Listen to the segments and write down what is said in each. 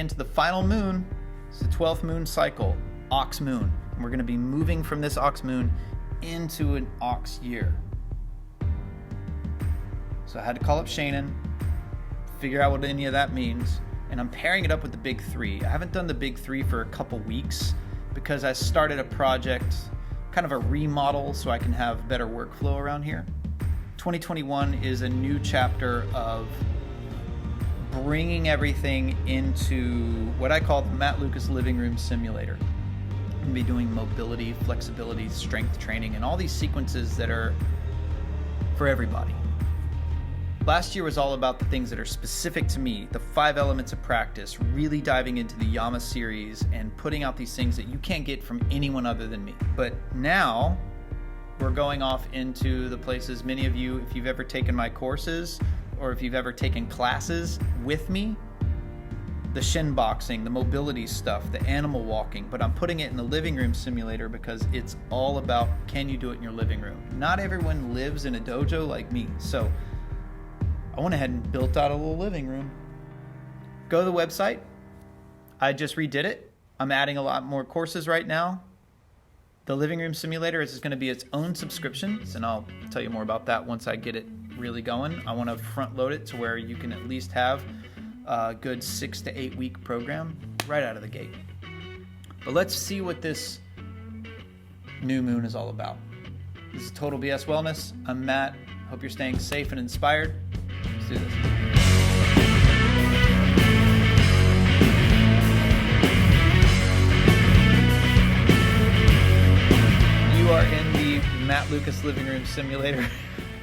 into the final moon. It's the 12th moon cycle, ox moon. And we're going to be moving from this ox moon into an ox year. So I had to call up Seanan, figure out what any of that means, and I'm pairing it up with the big three. I haven't done the big three for a couple weeks because I started a project, kind of a remodel, so I can have better workflow around here. 2021 is a new chapter of bringing everything into what I call the Matt Lucas Living Room Simulator. I'm going to be doing mobility, flexibility, strength training, and all these sequences that are for everybody. Last year was all about the things that are specific to me, the 5 elements of practice, really diving into the Yama series and putting out these things that you can't get from anyone other than me. But now we're going off into the places many of you, if you've ever taken my courses or if you've ever taken classes with me, the shin boxing, the mobility stuff, the animal walking, but I'm putting it in the living room simulator because it's all about, can you do it in your living room? Not everyone lives in a dojo like me, so I went ahead and built out a little living room. Go to the website. I just redid it. I'm adding a lot more courses right now. The living room simulator is going to be its own subscription, and I'll tell you more about that once I get it really going. I want to front load it to where you can at least have a good 6 to 8 week program right out of the gate. But let's see what this new moon is all about. This is Total BS Wellness. I'm Matt. Hope you're staying safe and inspired. Let's do this. You are in the Matt Lucas Living Room Simulator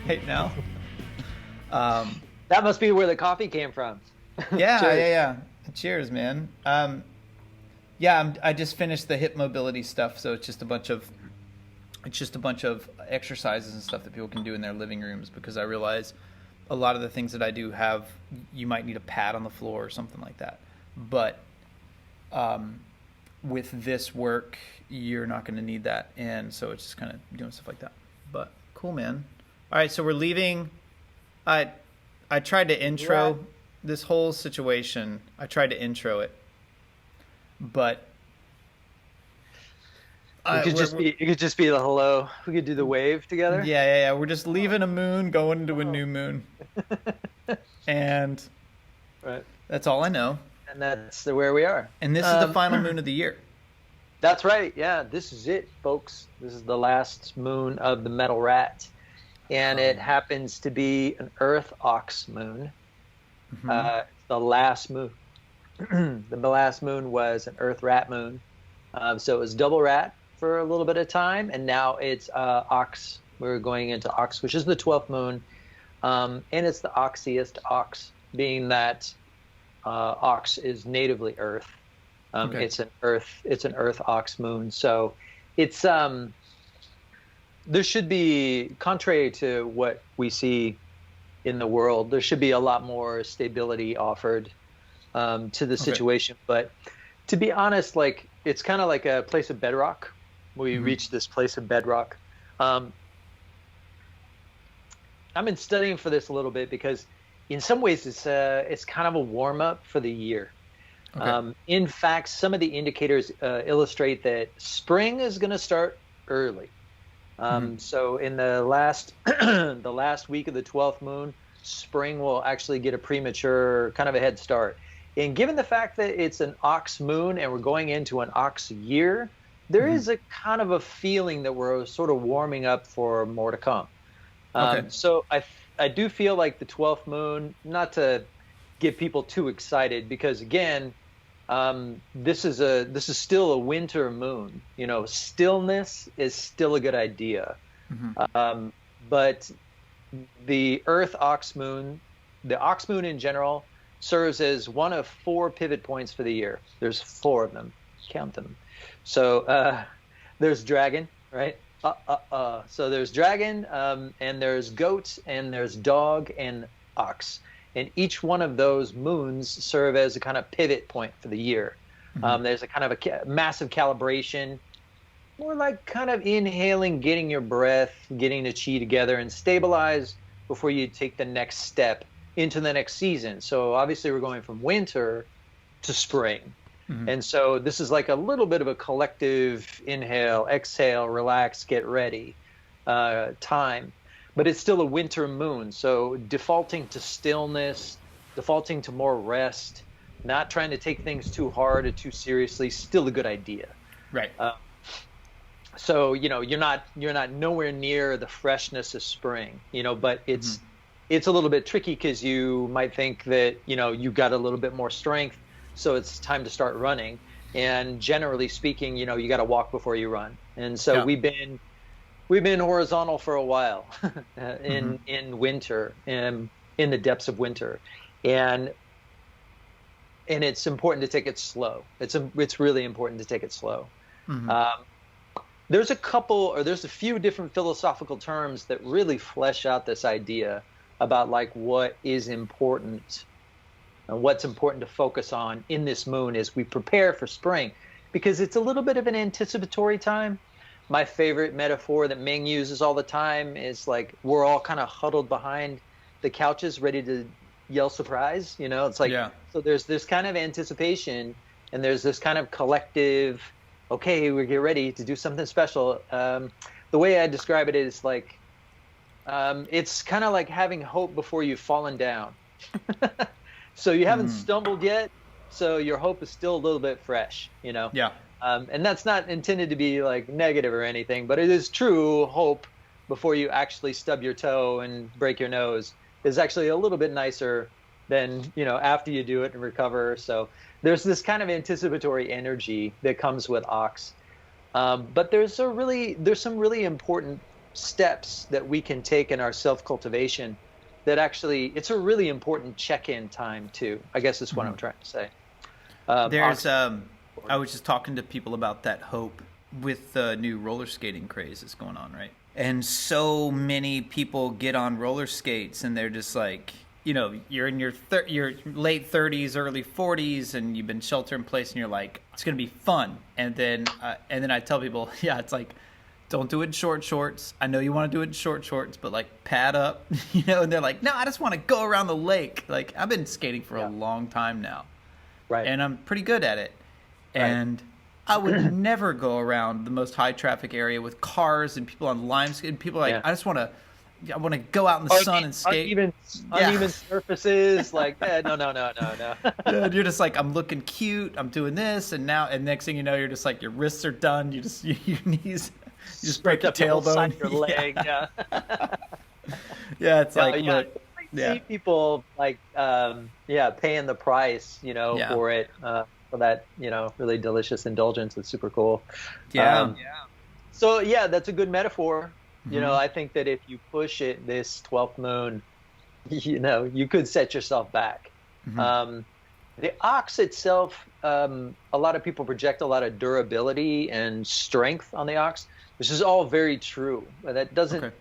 right now. That must be where the coffee came from. Yeah, Cheers. yeah. Cheers, man. I just finished the hip mobility stuff, so it's just a bunch of exercises and stuff that people can do in their living rooms, because I realize a lot of the things that I do you might need a pad on the floor or something like that. But with this work, you're not going to need that. And so it's just kind of doing stuff like that. But cool, man. All right, so we're leaving. I tried to intro this whole situation. I tried to intro it. But it could just be the hello. We could do the wave together. Yeah. We're just leaving a moon, going into a new moon. And right. That's all I know. And that's where we are. And this is the final moon of the year. That's right. Yeah, this is it, folks. This is the last moon of the metal rat. And it happens to be an Earth ox moon. Mm-hmm. The last moon. The last moon was an Earth rat moon. So it was double rat for a little bit of time, and now it's ox. We're going into ox, which is the 12th moon, and it's the oxiest ox, being that ox is natively Earth. Okay. It's an Earth ox moon. So it's there should be, contrary to what we see in the world, there should be a lot more stability offered to the situation. But to be honest, like, it's kind of like a place of bedrock. We reached this place of bedrock. I've been studying for this a little bit because in some ways it's kind of a warm-up for the year. Okay. In fact, some of the indicators illustrate that spring is going to start early. So in the last week of the 12th moon, spring will actually get a premature kind of a head start. And given the fact that it's an ox moon and we're going into an ox year, there is a kind of a feeling that we're sort of warming up for more to come. So I do feel like the 12th moon, not to get people too excited, because again, this is still a winter moon. You know, stillness is still a good idea. But the Earth ox moon, the ox moon in general, serves as one of 4 pivot points for the year. There's 4 of them. Count them. So there's dragon, right? So there's dragon, and there's goat, and there's dog, and ox. And each one of those moons serve as a kind of pivot point for the year. There's a kind of a massive calibration, more like kind of inhaling, getting your breath, getting the chi together and stabilize before you take the next step into the next season. So obviously we're going from winter to spring. Mm-hmm. And so this is like a little bit of a collective inhale, exhale, relax, get ready time. But it's still a winter moon. So defaulting to stillness, defaulting to more rest, not trying to take things too hard or too seriously, still a good idea. Right. So, you're not nowhere near the freshness of spring, but it's a little bit tricky because you might think that, you got a little bit more strength, so it's time to start running. And generally speaking, you got to walk before you run. And so we've been horizontal for a while in winter, in the depths of winter. And it's important to take it slow. It's really important to take it slow. Mm-hmm. There's a few different philosophical terms that really flesh out this idea about like what is important and what's important to focus on in this moon as we prepare for spring, because it's a little bit of an anticipatory time. My favorite metaphor that Ming uses all the time is like we're all kind of huddled behind the couches ready to yell surprise. It's like, so there's this kind of anticipation and there's this kind of collective, okay, we get ready to do something special. The way I describe it is like, it's kind of like having hope before you've fallen down. So you haven't stumbled yet, so your hope is still a little bit fresh, Yeah. And that's not intended to be like negative or anything, but it is true. Hope before you actually stub your toe and break your nose is actually a little bit nicer than, after you do it and recover. So there's this kind of anticipatory energy that comes with ox. But there's some really important steps that we can take in our self-cultivation that actually, it's a really important check-in time too, I guess is what I'm trying to say. I was just talking to people about that hope with the new roller skating craze that's going on, right? And so many people get on roller skates and they're just like, you're in your late 30s, early 40s, and you've been shelter in place, and you're like, it's going to be fun. And then I tell people, it's like, don't do it in short shorts. I know you want to do it in short shorts, but like pad up, and they're like, no, I just want to go around the lake. Like I've been skating for a long time now. Right. And I'm pretty good at it. Right. And I would never go around the most high traffic area with cars and people on lime skating. People are like, I want to go out in the sun and skate. Uneven surfaces, like no. You're just like, I'm looking cute, I'm doing this, and next thing you know, you're just like, your wrists are done. You just your knees, you just break your tailbone, your leg. It's like, look, see people like paying the price, for it. For that, really delicious indulgence. It's super cool. So that's a good metaphor. I think that if you push it this 12th moon, you could set yourself back. The ox itself, a lot of people project a lot of durability and strength on the ox, which is all very true. But that doesn't. Okay.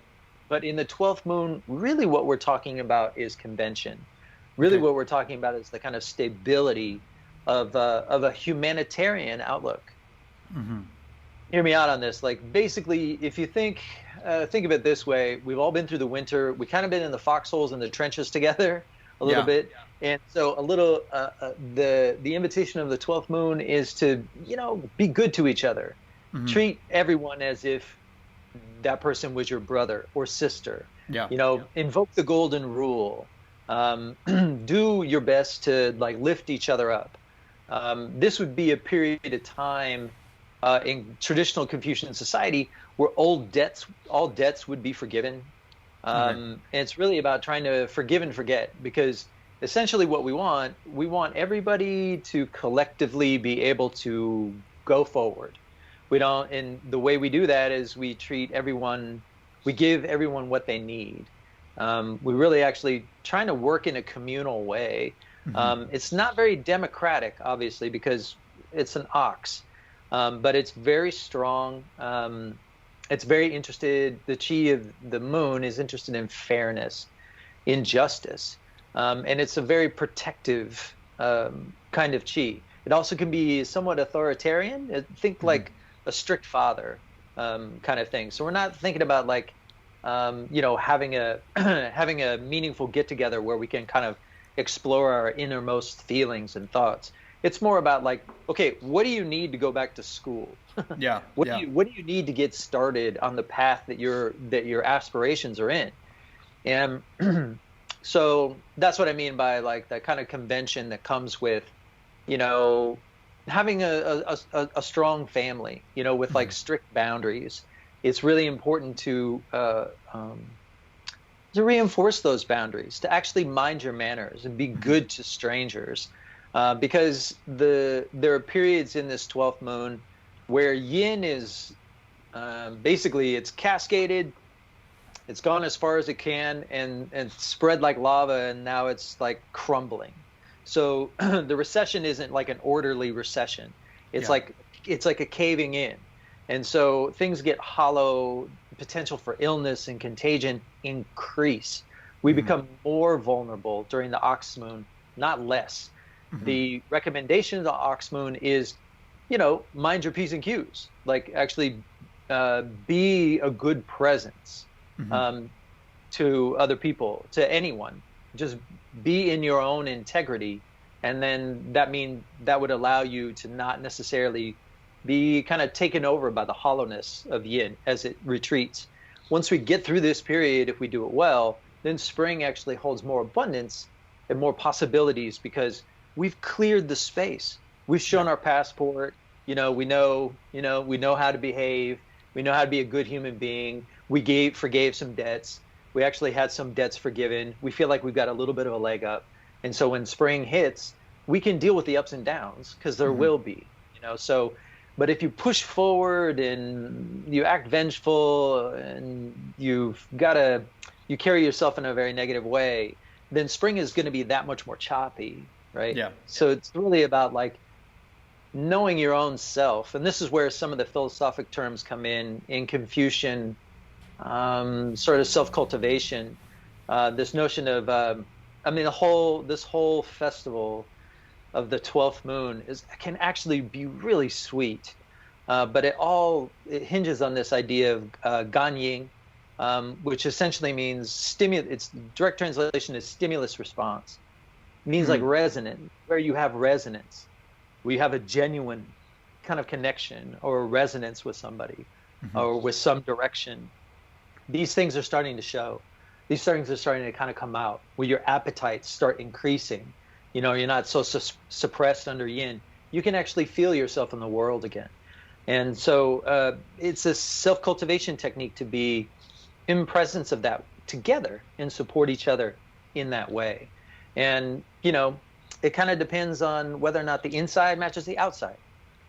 But in the 12th moon, really what we're talking about is convention. Really what we're talking about is the kind of stability of a humanitarian outlook. Hear me out on this. Like basically, if you think of it this way, we've all been through the winter. We kind of been in the foxholes and the trenches together a little bit. And so a little, the invitation of the 12th moon is to, be good to each other. Treat everyone as if that person was your brother or sister. Invoke the golden rule. Do your best to like lift each other up. This would be a period of time in traditional Confucian society where all debts would be forgiven. And it's really about trying to forgive and forget, because essentially what we want everybody to collectively be able to go forward. And the way we do that is we give everyone what they need. We really actually trying to work in a communal way. It's not very democratic, obviously, because it's an ox, but it's very strong. It's very interested. The chi of the moon is interested in fairness, in justice, and it's a very protective kind of chi. It also can be somewhat authoritarian. Think like a strict father kind of thing. So we're not thinking about like having a meaningful get together where we can kind of explore our innermost feelings and thoughts. It's more about like, okay, what do you need to go back to school? Yeah. Yeah. What do you need to get started on the path that your aspirations are in? And so that's what I mean by like that kind of convention that comes with, you know, having a strong family, you know, with like strict boundaries. It's really important to reinforce those boundaries, to actually mind your manners and be good to strangers, because there are periods in this 12th moon where yin is basically it's cascaded, it's gone as far as it can, and spread like lava, and now it's like crumbling. So the recession isn't like an orderly recession. It's like a caving in. And so things get hollow, potential for illness and contagion increase. We become more vulnerable during the ox moon, not less. The recommendation of the ox moon is, you know, mind your P's and Q's. Like actually be a good presence to other people, to anyone. Just be in your own integrity. And then that would allow you to not necessarily be kind of taken over by the hollowness of yin as it retreats. Once we get through this period, if we do it well, then spring actually holds more abundance and more possibilities because we've cleared the space. We've shown our passport. You know, we know how to behave. We know how to be a good human being. We forgave some debts. We actually had some debts forgiven. We feel like we've got a little bit of a leg up. And so when spring hits, we can deal with the ups and downs because there will be, you know, so. But if you push forward and you act vengeful and you carry yourself in a very negative way, then spring is going to be that much more choppy, right? Yeah. So it's really about like knowing your own self. And this is where some of the philosophic terms come in Confucian, sort of self-cultivation. This notion of, this whole festival of the 12th moon can actually be really sweet, but it hinges on this idea of ganying, which essentially means stimulus. Its direct translation is stimulus response. It means like resonant, where you have resonance, where you have a genuine kind of connection or resonance with somebody or with some direction. These things are starting to show. These things are starting to kind of come out, where your appetites start increasing. You know, you're not so suppressed under yin. You can actually feel yourself in the world again. And so it's a self-cultivation technique to be in presence of that together and support each other in that way. And, you know, it kind of depends on whether or not the inside matches the outside,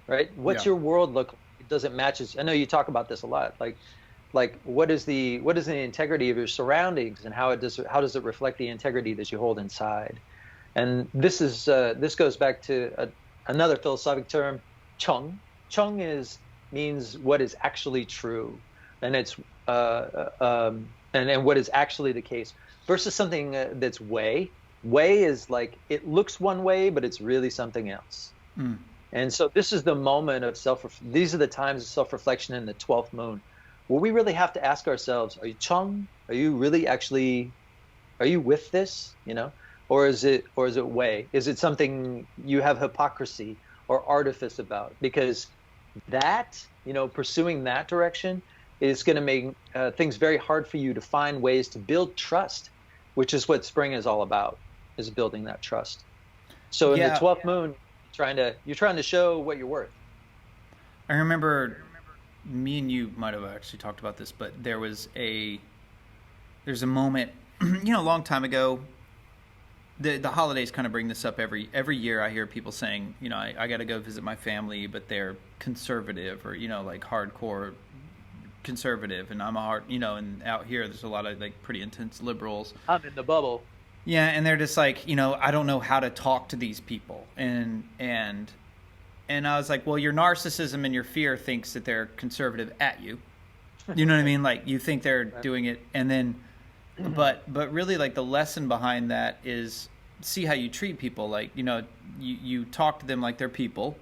right? What's your world look like? Does it match? I know you talk about this a lot. Like what is the integrity of your surroundings, and how does it reflect the integrity that you hold inside? And this goes back to another philosophic term, chung. Chung means what is actually true, and it's and what is actually the case, versus something that's wei. Wei is like it looks one way, but it's really something else. And so this is the moment of these are the times of self-reflection in the 12th moon, where we really have to ask ourselves: are you chung? Are you really actually? Are you with this? You know. Or is it wei? Is it something you have hypocrisy or artifice about? Because that, you know, pursuing that direction is going to make things very hard for you to find ways to build trust, which is what spring is all about, is building that trust. So in the 12th moon, you're trying to show what you're worth. I remember me and you might have actually talked about this, but there's a moment, you know, a long time ago. The holidays kind of bring this up every year. I hear people saying, you know, I got to go visit my family, but they're conservative, or, you know, like hardcore conservative, and I'm and out here there's a lot of like pretty intense liberals. I'm in the bubble. Yeah, and they're just like, you know, I don't know how to talk to these people, and I was like, well, your narcissism and your fear thinks that they're conservative at you. You know what I mean? Like you think they're doing it, and then. But really, like, the lesson behind that is see how you treat people. Like, you know, you talk to them like they're people.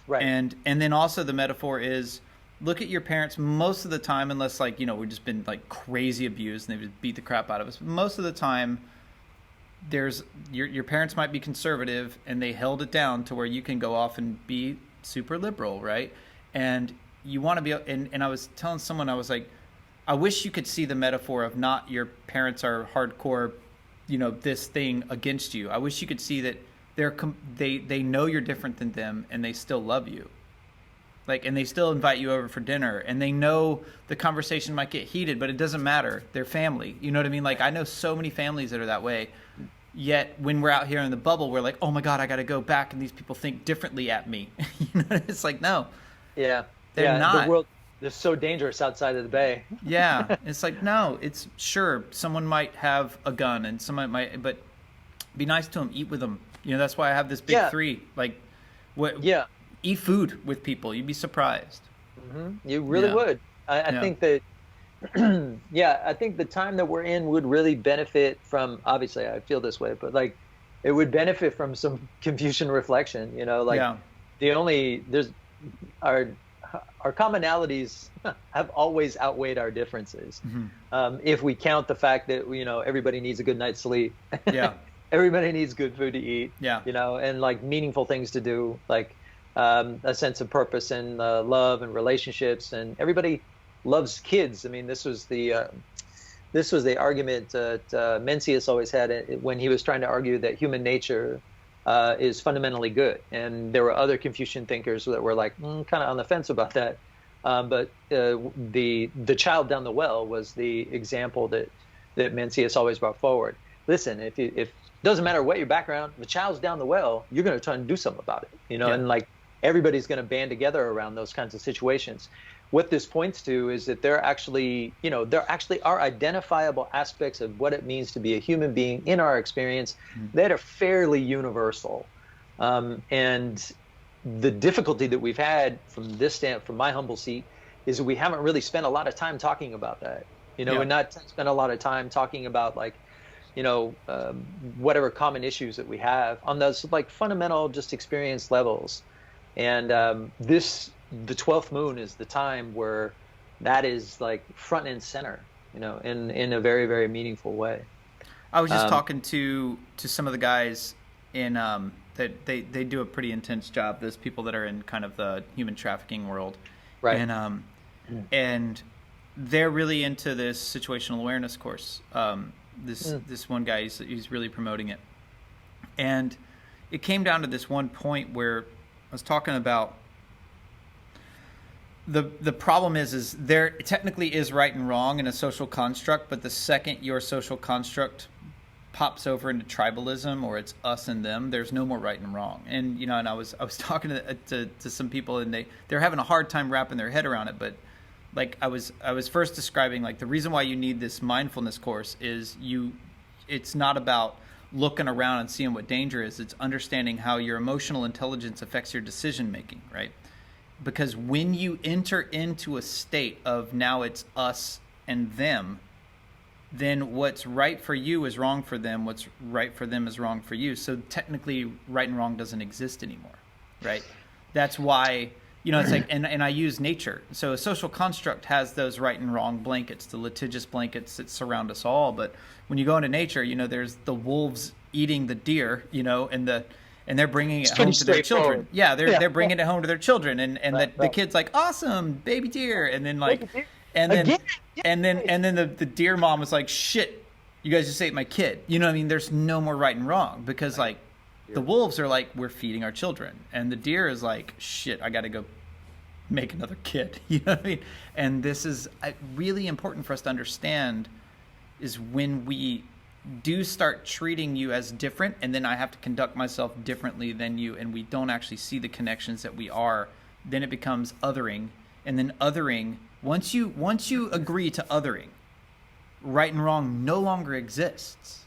Right. And then also the metaphor is look at your parents most of the time, unless, like, you know, we've just been, like, crazy abused and they just beat the crap out of us. Most of the time, there's your parents might be conservative and they held it down to where you can go off and be super liberal, right? And you want to be, and I was telling someone, I was like, I wish you could see the metaphor of not your parents are hardcore, this thing against you. I wish you could see that they know you're different than them and they still love you. Like, and they still invite you over for dinner, and they know the conversation might get heated, but it doesn't matter. They're family. You know what I mean? Like, I know so many families that are that way. Yet when we're out here in the bubble, we're like, oh my God, I got to go back, and these people think differently at me. It's like, no. Yeah. They're not. The world is so dangerous outside of the Bay. Yeah. It's like, no, it's sure. Someone might have a gun and someone might, but be nice to them, eat with them. That's why I have this big three. Like, what? Yeah. Eat food with people. You'd be surprised. Mm-hmm. You really would. I think that, I think the time that we're in would really benefit from, obviously I feel this way, but like it would benefit from some Confucian reflection, there's our commonalities have always outweighed our differences. Mm-hmm. If we count the fact that, everybody needs a good night's sleep. Yeah. Everybody needs good food to eat. Yeah. And like meaningful things to do, like, a sense of purpose and love and relationships, and everybody loves kids. I mean, this was the argument that Mencius always had when he was trying to argue that human nature is fundamentally good, and there were other Confucian thinkers that were like kind of on the fence about that. But the child down the well was the example that Mencius always brought forward. Listen, if doesn't matter what your background, if a child's down the well, you're going to try and do something about it, and like everybody's going to band together around those kinds of situations. What this points to is that there actually are identifiable aspects of what it means to be a human being in our experience that are fairly universal. And the difficulty that we've had from my humble seat is that we haven't really spent a lot of time talking about that, and not spent a lot of time talking about like, whatever common issues that we have on those like fundamental just experience levels. And the 12th moon is the time where that is like front and center, in a very, very meaningful way. I was just talking to some of the guys in that they do a pretty intense job. Those people that are in kind of the human trafficking world, right? And they're really into this situational awareness course. This one guy, he's really promoting it, and it came down to this one point where I was talking about the problem is there technically is right and wrong in a social construct, but the second your social construct pops over into tribalism or it's us and them, there's no more right and wrong. And and I was talking to some people, and they're having a hard time wrapping their head around it, but like I was first describing, like the reason why you need this mindfulness course is it's not about looking around and seeing what danger is. It's understanding how your emotional intelligence affects your decision making, right? Because when you enter into a state of now it's us and them, then what's right for you is wrong for them. What's right for them is wrong for you. So technically right and wrong doesn't exist anymore, right? That's why, it's like, and I use nature. So a social construct has those right and wrong blankets, the litigious blankets that surround us all. But when you go into nature, there's the wolves eating the deer, and they're bringing it home to their children. Yeah, they're bringing it home to their children, and the kid's like, awesome, baby deer, and then like, and then the deer mom was like, shit, you guys just ate my kid. There's no more right and wrong, because like the wolves are like, we're feeding our children, and the deer is like, shit, I got to go make another kid. You know what I mean? And this is really important for us to understand, is when we do start treating you as different, and then I have to conduct myself differently than you, and we don't actually see the connections that we are, then it becomes othering. And then othering, once you agree to othering, right and wrong no longer exists.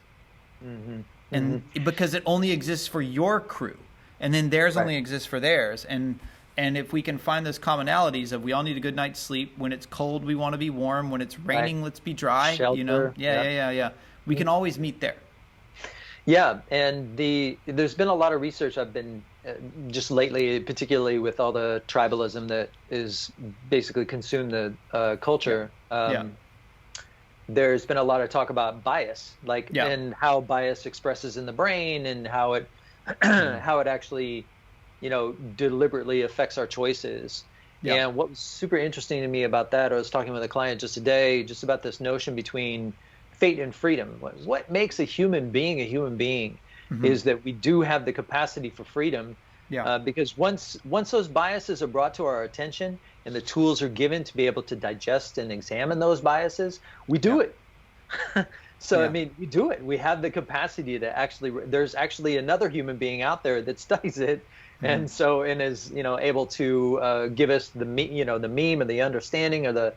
Mm-hmm. And because it only exists for your crew, and then theirs only exists for theirs. And if we can find those commonalities of we all need a good night's sleep, when it's cold we want to be warm, when it's raining let's be dry. Shelter. Yeah. We can always meet there. Yeah, and there's been a lot of research I've been just lately, particularly with all the tribalism that is basically consumed the culture. there's been a lot of talk about bias, like Yeah. and how bias expresses in the brain and how it how it actually, deliberately affects our choices. Yeah. And what was super interesting to me about that, I was talking with a client just today, just about this notion between fate and freedom. What makes a human being is that we do have the capacity for freedom. Yeah. Because once those biases are brought to our attention and the tools are given to be able to digest and examine those biases, we do it. So, Yeah. I mean, we do it. We have the capacity to actually, there's actually another human being out there that studies it. And so, and is, able to give us the meme or the understanding or the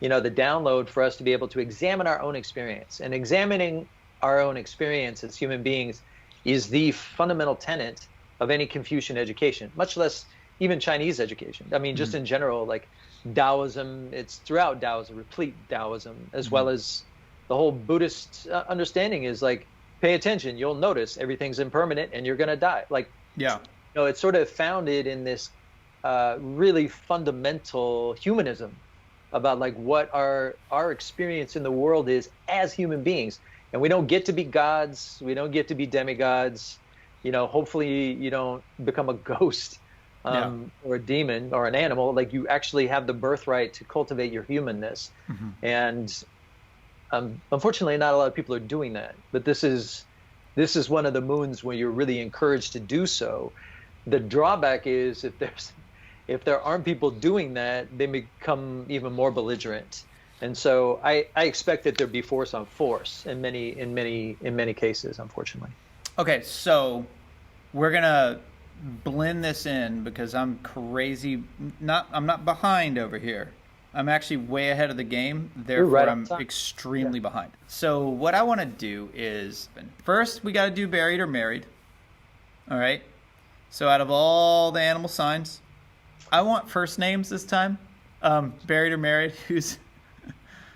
download for us to be able to examine our own experience. And examining our own experience as human beings is the fundamental tenet of any Confucian education, much less even Chinese education. I mean, just in general, like Taoism, it's throughout Taoism, replete Taoism, as well as the whole Buddhist understanding is like, pay attention, you'll notice everything's impermanent and you're going to die. Like, Yeah. It's sort of founded in this really fundamental humanism about like what our experience in the world is as human beings. And we don't get to be gods. We don't get to be demigods. Hopefully you don't become a ghost or a demon or an animal. Like you actually have the birthright to cultivate your humanness. And unfortunately, not a lot of people are doing that. But this is one of the moons where you're really encouraged to do so. The drawback is if there aren't people doing that, they become even more belligerent. And so I expect that there'd be force on force in many cases, unfortunately. Okay, so we're gonna blend this in because I'm crazy. I'm not behind over here. I'm actually way ahead of the game. Therefore, right I'm extremely behind. So what I want to do is first we got to do buried or married. All right. So out of all the animal signs, I want first names this time. Buried or married. Who's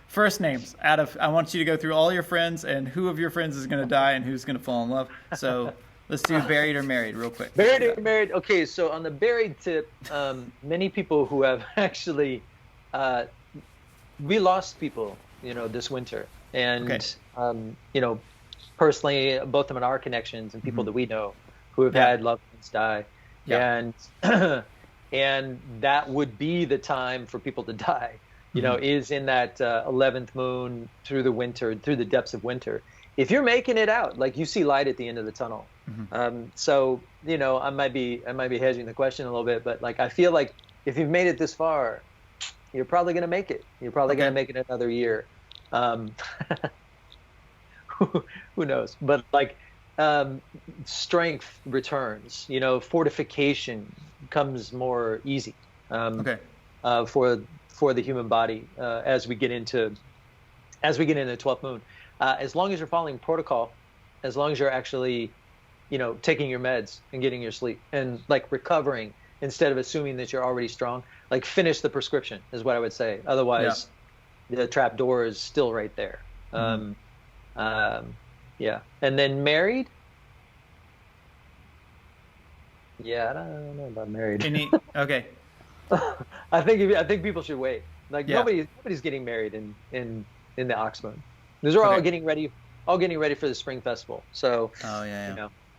first names? I want you to go through all your friends and who of your friends is going to die and who's going to fall in love. So let's do buried or married real quick. Buried or married. Okay, so on the buried tip, many people who have actually, we lost people, this winter, and personally, both of them are our connections and people that we know who have had loved ones die, and that would be the time for people to die. Is in that 11th moon through the winter, through the depths of winter. If you're making it out, like you see light at the end of the tunnel. So, I might be hedging the question a little bit, but like, I feel like if you've made it this far, you're probably going to make it. You're probably going to make it another year. Who knows? But like, strength returns, fortification becomes more easy. For the human body as we get into the 12th moon, as long as you're following protocol, as long as you're actually taking your meds and getting your sleep and like recovering instead of assuming that you're already strong, like finish the prescription is what I would say. Otherwise the trap door is still right there. And then married, I don't know about married. Okay. I think people should wait. Like nobody's getting married in the ox moon. These are all getting ready for the spring festival. So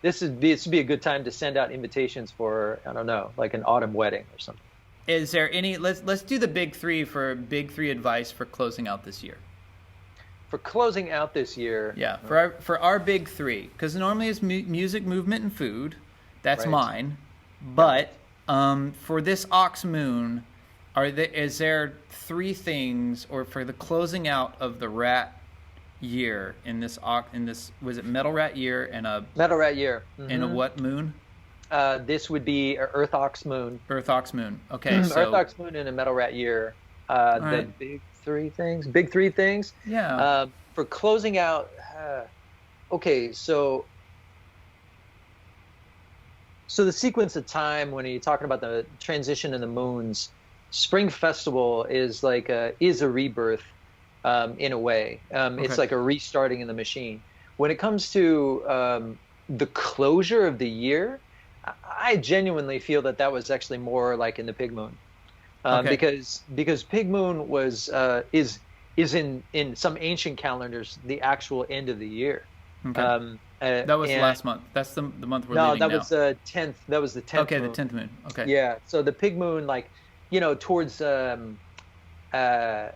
this would be a good time to send out invitations for, I don't know, like an autumn wedding or something. Is there any? Let's do the big three advice for closing out this year. For closing out this year, for our big three, because normally it's music, movement, and food. That's mine, but. For this ox moon, is there three things, or for the closing out of the rat year in this was it metal rat year and a metal rat year and a what moon? This would be Earth ox moon. Earth ox moon. Okay, so Earth ox moon and a metal rat year. The big three things. Yeah. For closing out, So the sequence of time when you're talking about the transition in the moons, Spring Festival is like a rebirth in a way. It's like a restarting in the machine. When it comes to the closure of the year, I genuinely feel that was actually more like in the Pig Moon, because Pig Moon is is in some ancient calendars the actual end of the year. Okay. That was And last month. That's the month we're no, leaving that now. was the 10th. That was the 10th Okay, the moon. 10th moon. Okay. Yeah. So the pig moon, like, towards uh,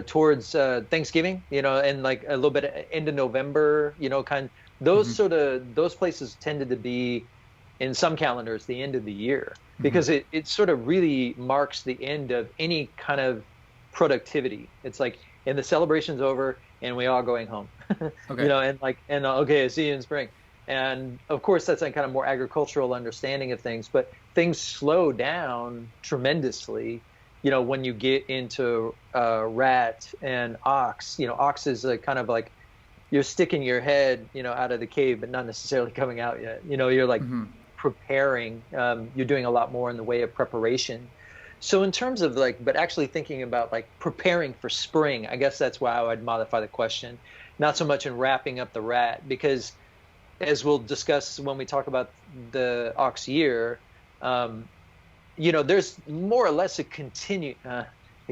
towards Thanksgiving, and like a little bit end of November, kind those Hmm. those places tended to be in some calendars the end of the year Hmm. because it sort of really marks the end of any kind of productivity. It's like, and the celebration's over and we all going home, Okay. and okay, see you in spring. And of course, that's a kind of more agricultural understanding of things, but things slow down tremendously, when you get into rat and ox. Ox is a kind of like you're sticking your head, out of the cave, but not necessarily coming out yet. You're like Hmm. preparing. You're doing a lot more in the way of preparation. So in terms of like, but actually thinking about like preparing for spring, I guess that's why I would modify the question, not so much in wrapping up the rat, because as we'll discuss when we talk about the ox year, um, there's more or less a hate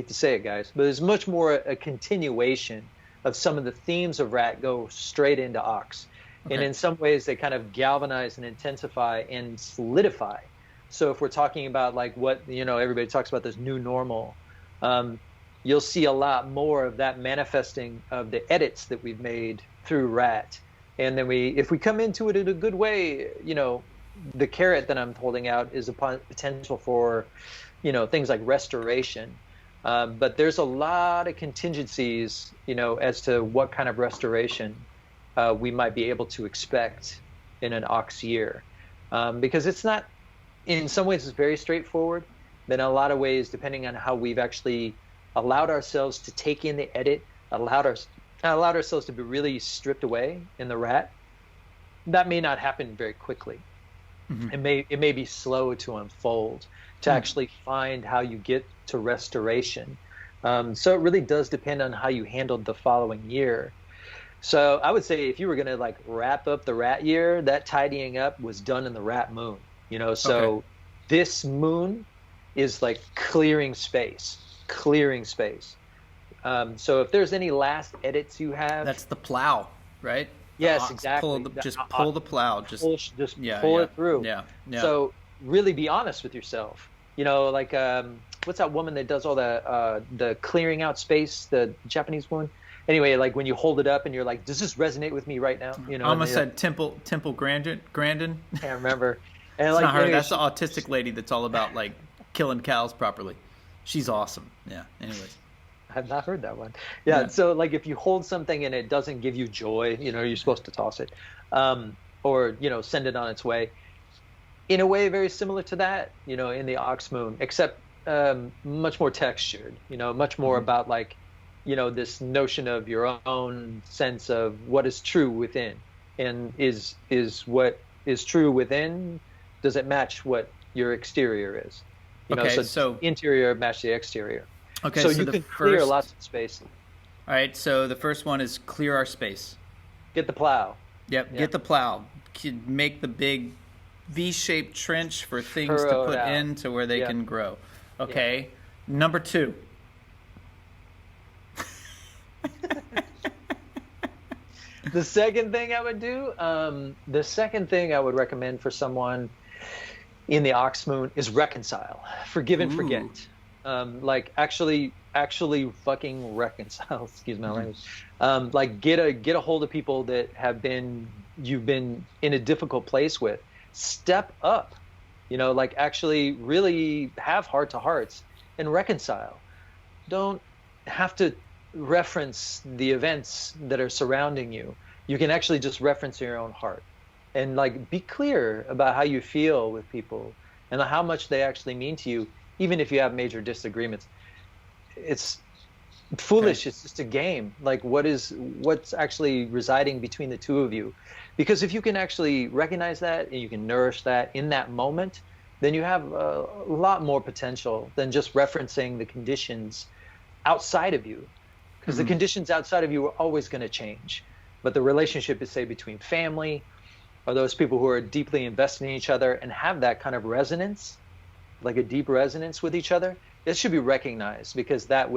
to say it, guys, but there's much more a continuation of some of the themes of rat go straight into ox. And Okay. in some ways, they kind of galvanize and intensify and solidify. So if we're talking about like what, everybody talks about this new normal, um, you'll see a lot more of that manifesting of the edits that we've made through rat. And then if we come into it in a good way, the carrot that I'm holding out is a potential for, things like restoration. But there's a lot of contingencies, as to what kind of restoration we might be able to expect in an ox year. Because it's not, in some ways, it's very straightforward. But in a lot of ways, depending on how we've actually allowed ourselves to take in the edit, allowed ourselves to be really stripped away in the rat, that may not happen very quickly. Hmm. It may be slow to unfold, to actually find how you get to restoration. So it really does depend on how you handled the following year. So I would say if you were going to like wrap up the rat year, that tidying up was done in the rat moon. Okay. So this moon is like clearing space, clearing space. So if there's any last edits you have, That's the plow, right? The yes, ox. Pull exactly. the just pull the plow. Just Yeah, pull yeah, it through. yeah, yeah. So really be honest with yourself. Like what's that woman that does all the clearing out space, the Japanese woman? Anyway, like when you hold it up and you're like, does this resonate with me right now? I almost said Temple Grandin. Can't remember. And It's like not her. anyway, That's the autistic lady that's all about like killing cows properly. She's awesome. Yeah. Anyways. I've not heard that one. Yeah, Yeah. so like if you hold something and it doesn't give you joy, you're supposed to toss it, or send it on its way. In a way, very similar to that, in the ox moon, except much more textured. Much more about like, this notion of your own sense of what is true within, and is what is true within. Does it match what your exterior is? Okay, So interior match the exterior. Okay, So so you the can clear first. lots of space. All right, so the first one is clear our space. Get the plow. Yep, Yeah. get the plow. Make the big V-shaped trench for things to Furrow it put out. in to where they Yeah. can grow. Okay, number two. The second thing I would do, the second thing I would recommend for someone in the ox moon is reconcile, forgive and forget. Like actually fucking reconcile. Excuse my language. Like get a hold of people that you've been in a difficult place with. Step up, like actually really have heart to hearts and reconcile. Don't have to reference the events that are surrounding you. You can actually just reference your own heart and like be clear about how you feel with people and how much they actually mean to you, even if you have major disagreements. It's foolish. Okay. It's just a game. Like what's actually residing between the two of you? Because if you can actually recognize that and you can nourish that in that moment, then you have a lot more potential than just referencing the conditions outside of you. Because the conditions outside of you are always going to change. But the relationship is, say, between family or those people who are deeply invested in each other and have that kind of resonance, like a deep resonance with each other, it should be recognized, because that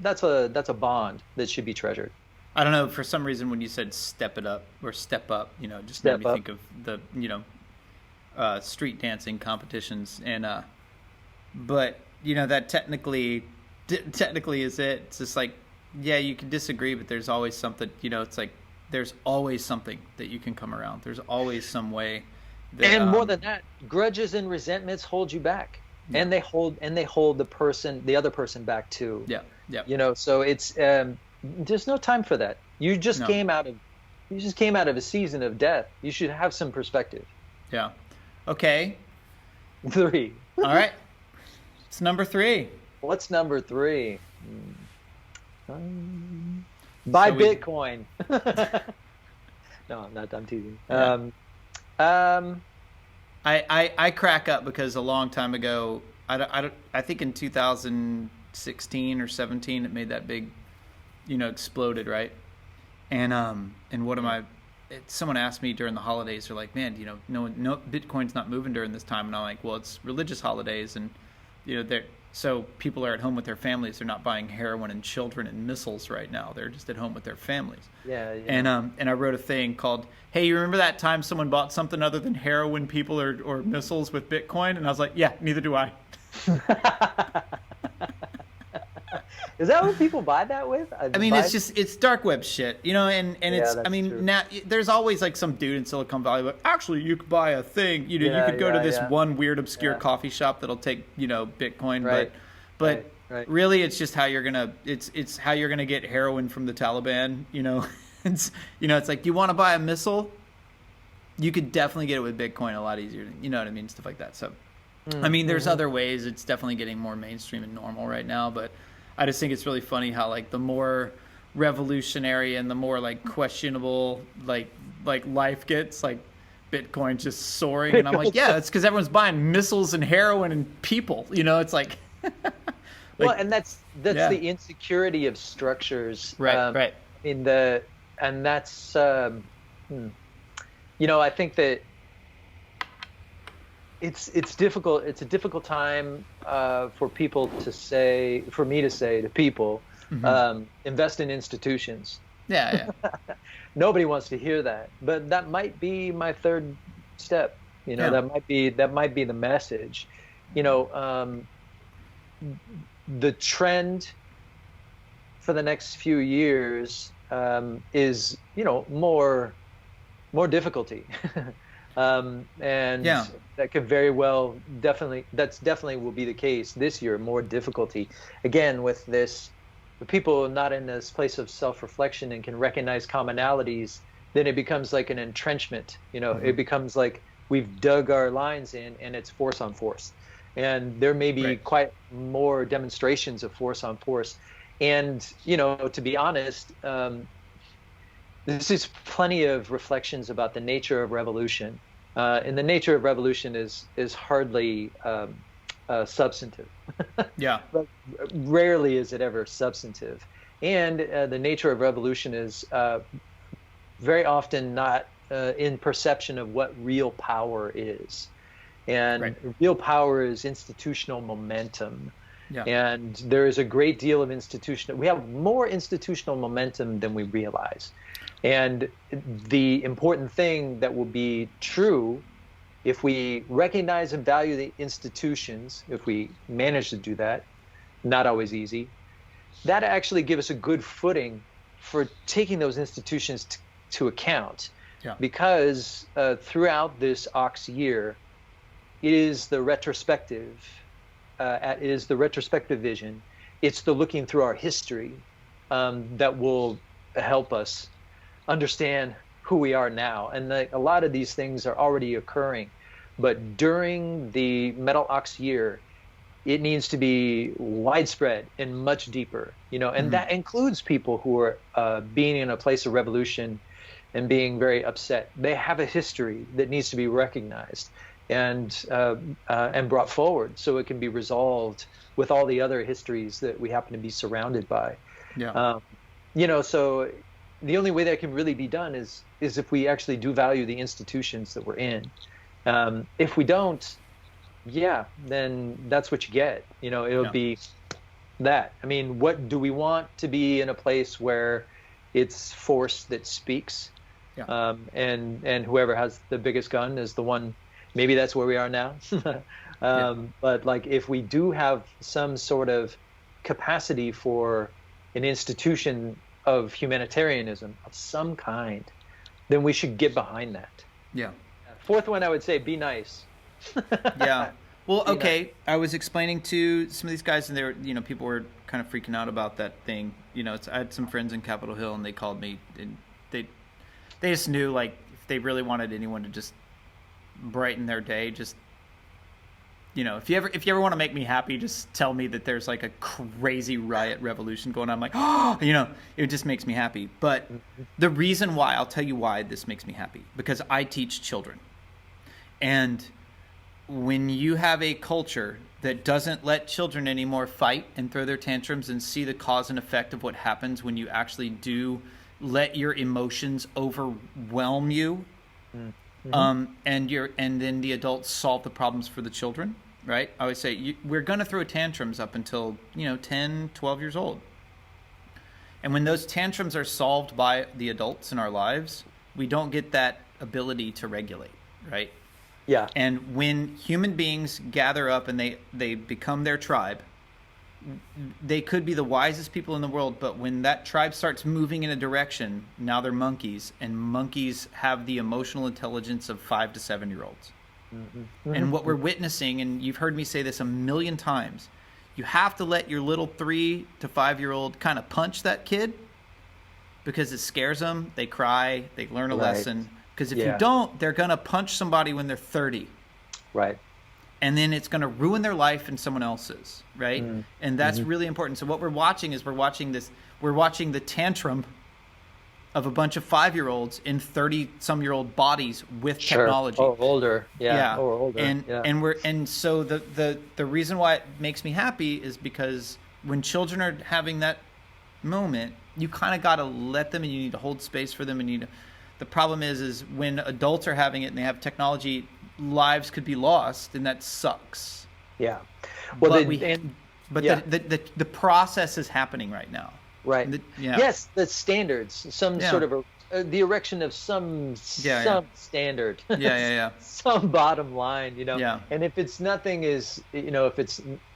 that's a bond that should be treasured. I don't know. For some reason, when you said step it up or step up, it just made Step me up. think of the street dancing competitions, and but that technically is it. It's just like, yeah, you can disagree, but there's always something. It's like there's always something that you can come around. There's always some way that, And more than that, grudges and resentments hold you back, Yeah. and they hold the other person back too. yeah, yeah, So it's there's no time for that. You just No. came out of a season of death. You should have some perspective. yeah. Okay, 3. all right. It's number 3. What's number 3? Buy So we- Bitcoin. No, I'm not. I'm teasing. Yeah. I crack up because a long time ago, I think in 2016 or 17, it made that big, exploded, right? And what am I? Someone asked me during the holidays, they're like, man, no, Bitcoin's not moving during this time, and I'm like, well, it's religious holidays, and so people are at home with their families. They're not buying heroin and children and missiles right now. They're just at home with their families. Yeah. And I wrote a thing called, "Hey, you remember that time someone bought something other than heroin, people, or missiles with Bitcoin?" And I was like, "Yeah, neither do I." Is that what people buy that with? I mean, it's dark web shit, and it's, that's true. now there's always like some dude in Silicon Valley, like, actually you could buy a thing, you Yeah, could go to this yeah. one weird obscure Yeah. coffee shop that'll take, Bitcoin, Right. but Right. really it's just how you're gonna, it's how you're gonna get heroin from the Taliban, it's like, do you want to buy a missile? You could definitely get it with Bitcoin a lot easier, you know what I mean, stuff like that. So, I mean, there's other ways. It's definitely getting more mainstream and normal right now, but I just think it's really funny how like the more revolutionary and the more like questionable like life gets, like Bitcoin just soaring, and I'm like, yeah, that's because everyone's buying missiles and heroin and people. It's like, Well, and that's Yeah. the insecurity of structures, right. and that's I think that it's difficult. It's a difficult time for me to say to people, invest in institutions. Yeah. Nobody wants to hear that, but that might be my third step. Yeah. That might be the message. The trend for the next few years is more difficulty. And Yeah. that could very well definitely will be the case this year, more difficulty again with this. The people not in this place of self-reflection and can recognize commonalities, then it becomes like an entrenchment. It becomes like we've dug our lines in, and it's force on force. And there may be Right. quite more demonstrations of force on force. And to be honest, this is plenty of reflections about the nature of revolution. And the nature of revolution is hardly substantive. Yeah. But rarely is it ever substantive. And the nature of revolution is very often not in perception of what real power is. And Right. real power is institutional momentum. Yeah. And there is a great deal of we have more institutional momentum than we realize. And the important thing that will be true if we recognize and value the institutions, if we manage to do that, not always easy, that actually gives us a good footing for taking those institutions to account. Yeah. Because throughout this ox year, it is the retrospective vision. It's the looking through our history that will help us understand who we are now. And a lot of these things are already occurring. But during the metal ox year, it needs to be widespread and much deeper, and that includes people who are being in a place of revolution and being very upset. They have a history that needs to be recognized and brought forward so it can be resolved with all the other histories that we happen to be surrounded by. Yeah. So the only way that can really be done is if we actually do value the institutions that we're in. If we don't, then that's what you get. It'll be that. I mean, what do we want to be in a place where it's force that speaks, Yeah. and whoever has the biggest gun is the one. Maybe that's where we are now. Yeah. But like, if we do have some sort of capacity for an institution of humanitarianism of some kind, then we should get behind that. Yeah. Fourth one, I would say, be nice. Yeah. Well, Be okay. nice. I was explaining to some of these guys, and they were, people were kind of freaking out about that thing. I had some friends in Capitol Hill, and they called me, and they just knew, like, if they really wanted anyone to just brighten their day, just, if you ever want to make me happy, just tell me that there's like a crazy riot revolution going on. I'm like, oh, it just makes me happy. But the reason why, I'll tell you why this makes me happy, because I teach children. And when you have a culture that doesn't let children anymore fight and throw their tantrums and see the cause and effect of what happens when you actually do let your emotions overwhelm you, and then the adults solve the problems for the children, right? I always say we're going to throw tantrums up until 10, 12 years old. And when those tantrums are solved by the adults in our lives, we don't get that ability to regulate, right? Yeah. And when human beings gather up and they become their tribe, they could be the wisest people in the world, but when that tribe starts moving in a direction, now they're monkeys, and monkeys have the emotional intelligence of 5 to 7 year olds. And what we're witnessing, and you've heard me say this a million times, you have to let your little 3 to 5 year old kind of punch that kid, because it scares them. They cry, they learn a lesson. Because if you don't, they're going to punch somebody when they're 30. Right. And then it's going to ruin their life and someone else's, right? And that's really important. So what we're watching is we're watching the tantrum of a bunch of 5-year-olds in 30-some-year-old bodies with technology. Or older. Yeah. Or older. And so the reason why it makes me happy is because when children are having that moment, you kind of got to let them, and you need to hold space for them, and the problem is when adults are having it and they have technology, lives could be lost, and that sucks. Yeah. Well, the process is happening right now. Right. Yes, the standards, some sort of the erection of some standard. Some bottom line, Yeah. And if it's nothing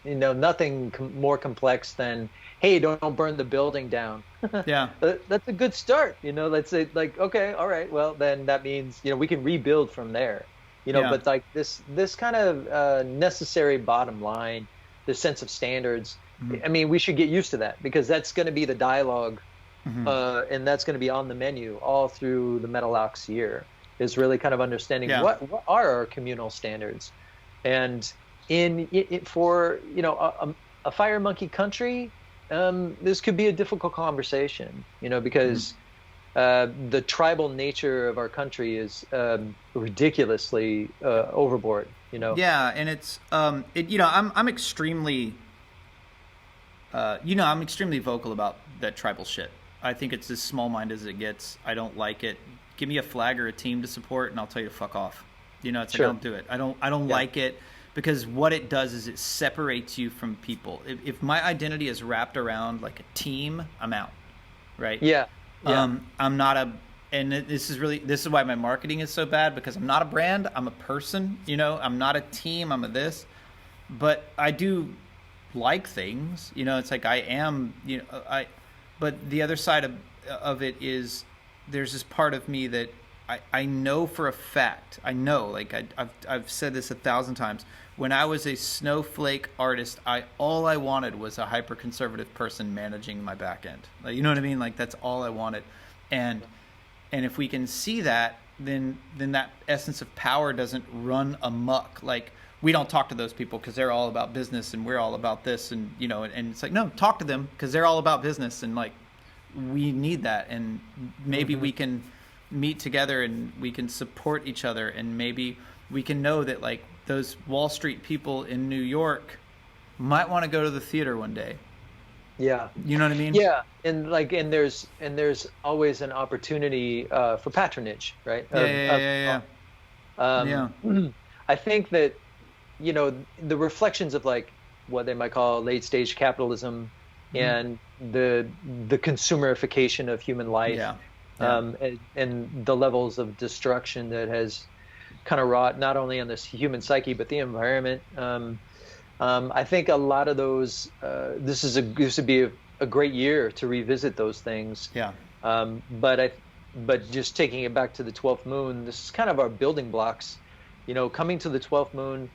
nothing more complex than, hey, don't burn the building down. Yeah. That's a good start. Let's say, like, okay, all right, well, then that means, we can rebuild from there. But like this kind of necessary bottom line, the sense of standards, I mean, we should get used to that, because that's going to be the dialogue, and that's going to be on the menu all through the Metalox year, is really kind of understanding what are our communal standards. And for a fire monkey country, this could be a difficult conversation, because the tribal nature of our country is ridiculously overboard. Yeah, and it's I'm extremely I'm extremely vocal about that tribal shit. I think it's as small-minded as it gets. I don't like it. Give me a flag or a team to support, and I'll tell you to fuck off. It's like, I don't do it. I don't like it, because what it does is it separates you from people. If my identity is wrapped around like a team, I'm out. Right? Yeah. I'm not this is why my marketing is so bad, because I'm not a brand. I'm a person. I'm not a team. I'm a this. But I do like things. It's like I am. But the other side of it is, there's this part of me that I know for a fact. I know, like I've said this 1,000 times. When I was a snowflake artist, all I wanted was a hyper conservative person managing my back end. Like, you know what I mean? Like, that's all I wanted. And if we can see that, then that essence of power doesn't run amok. Like, we don't talk to those people because they're all about business and we're all about this, and and it's like, no, talk to them because they're all about business, and like, we need that, and maybe we can meet together and we can support each other, and maybe we can know that, like, those Wall Street people in New York might want to go to the theater one day. Yeah. You know what I mean? Yeah. And there's always an opportunity for patronage, right? Yeah. I think that, the reflections of, like, what they might call late stage capitalism and the consumerification of human life. Yeah. And the levels of destruction that has kind of wrought not only on this human psyche but the environment. I think a lot of those. This would be a great year to revisit those things. Yeah. But just taking it back to the 12th moon, this is kind of our building blocks. Coming to the 12th moon,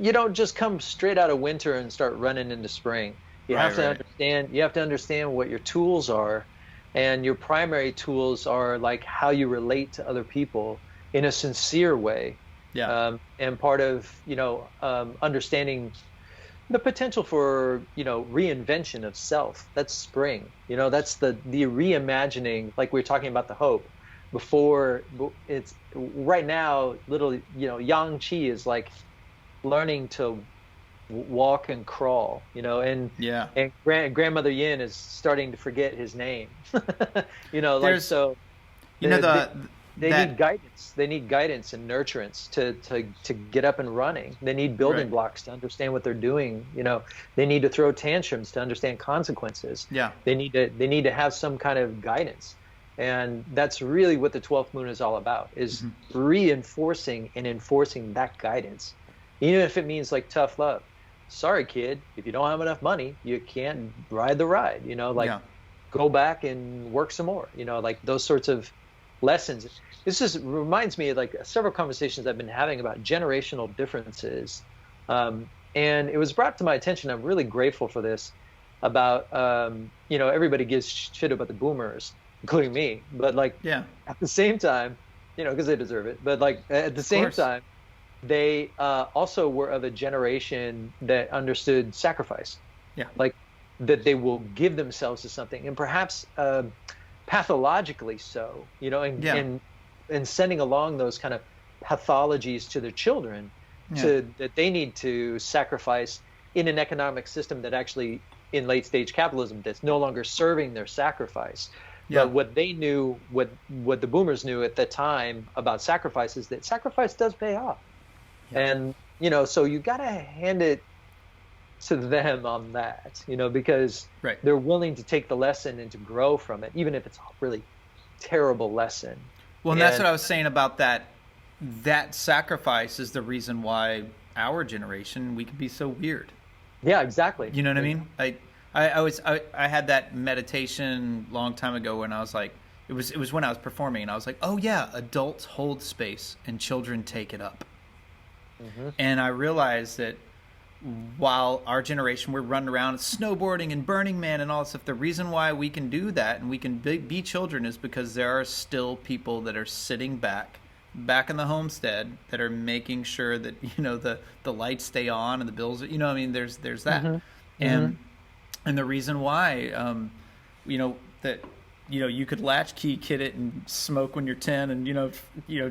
you don't just come straight out of winter and start running into spring. You have to understand. You have to understand what your tools are. And your primary tools are like how you relate to other people in a sincere way. Yeah. And part of, understanding the potential for, reinvention of self. That's spring. That's the reimagining, like we were talking about the hope before. It's right now, little, yang qi is like learning to walk and crawl, and grandmother Yin is starting to forget his name. They need guidance. They need guidance and nurturance to get up and running. They need building blocks to understand what they're doing. They need to throw tantrums to understand consequences. Yeah. They need to have some kind of guidance. And that's really what the 12th moon is all about, is reinforcing and enforcing that guidance. Even if it means like tough love. Sorry, kid, if you don't have enough money, you can't ride the ride, go back and work some more, like those sorts of lessons. This reminds me of like several conversations I've been having about generational differences. And it was brought to my attention, I'm really grateful for this, about, everybody gives shit about the boomers, including me, but at the same time, because they deserve it, but at the same time, they also were of a generation that understood sacrifice. Yeah. Like that they will give themselves to something, and perhaps pathologically so, and sending along those kind of pathologies to their children that they need to sacrifice in an economic system that actually, in late stage capitalism, that's no longer serving their sacrifice. Yeah. But what they knew, what the boomers knew at the time about sacrifice is that sacrifice does pay off. And, so you got to hand it to them on that, because they're willing to take the lesson and to grow from it, even if it's a really terrible lesson. Well, and that's what I was saying about that. That sacrifice is the reason why our generation, we can be so weird. Yeah, exactly. You know what I mean? I had that meditation a long time ago when I was like, it was when I was performing, and I was like, oh yeah, adults hold space and children take it up. And I realized that while our generation, we're running around snowboarding and Burning Man and all this stuff, the reason why we can do that and we can be children is because there are still people that are sitting back in the homestead that are making sure that, the lights stay on and the bills, there's that. And the reason why, that, you could latchkey kid it and smoke when you're 10 and,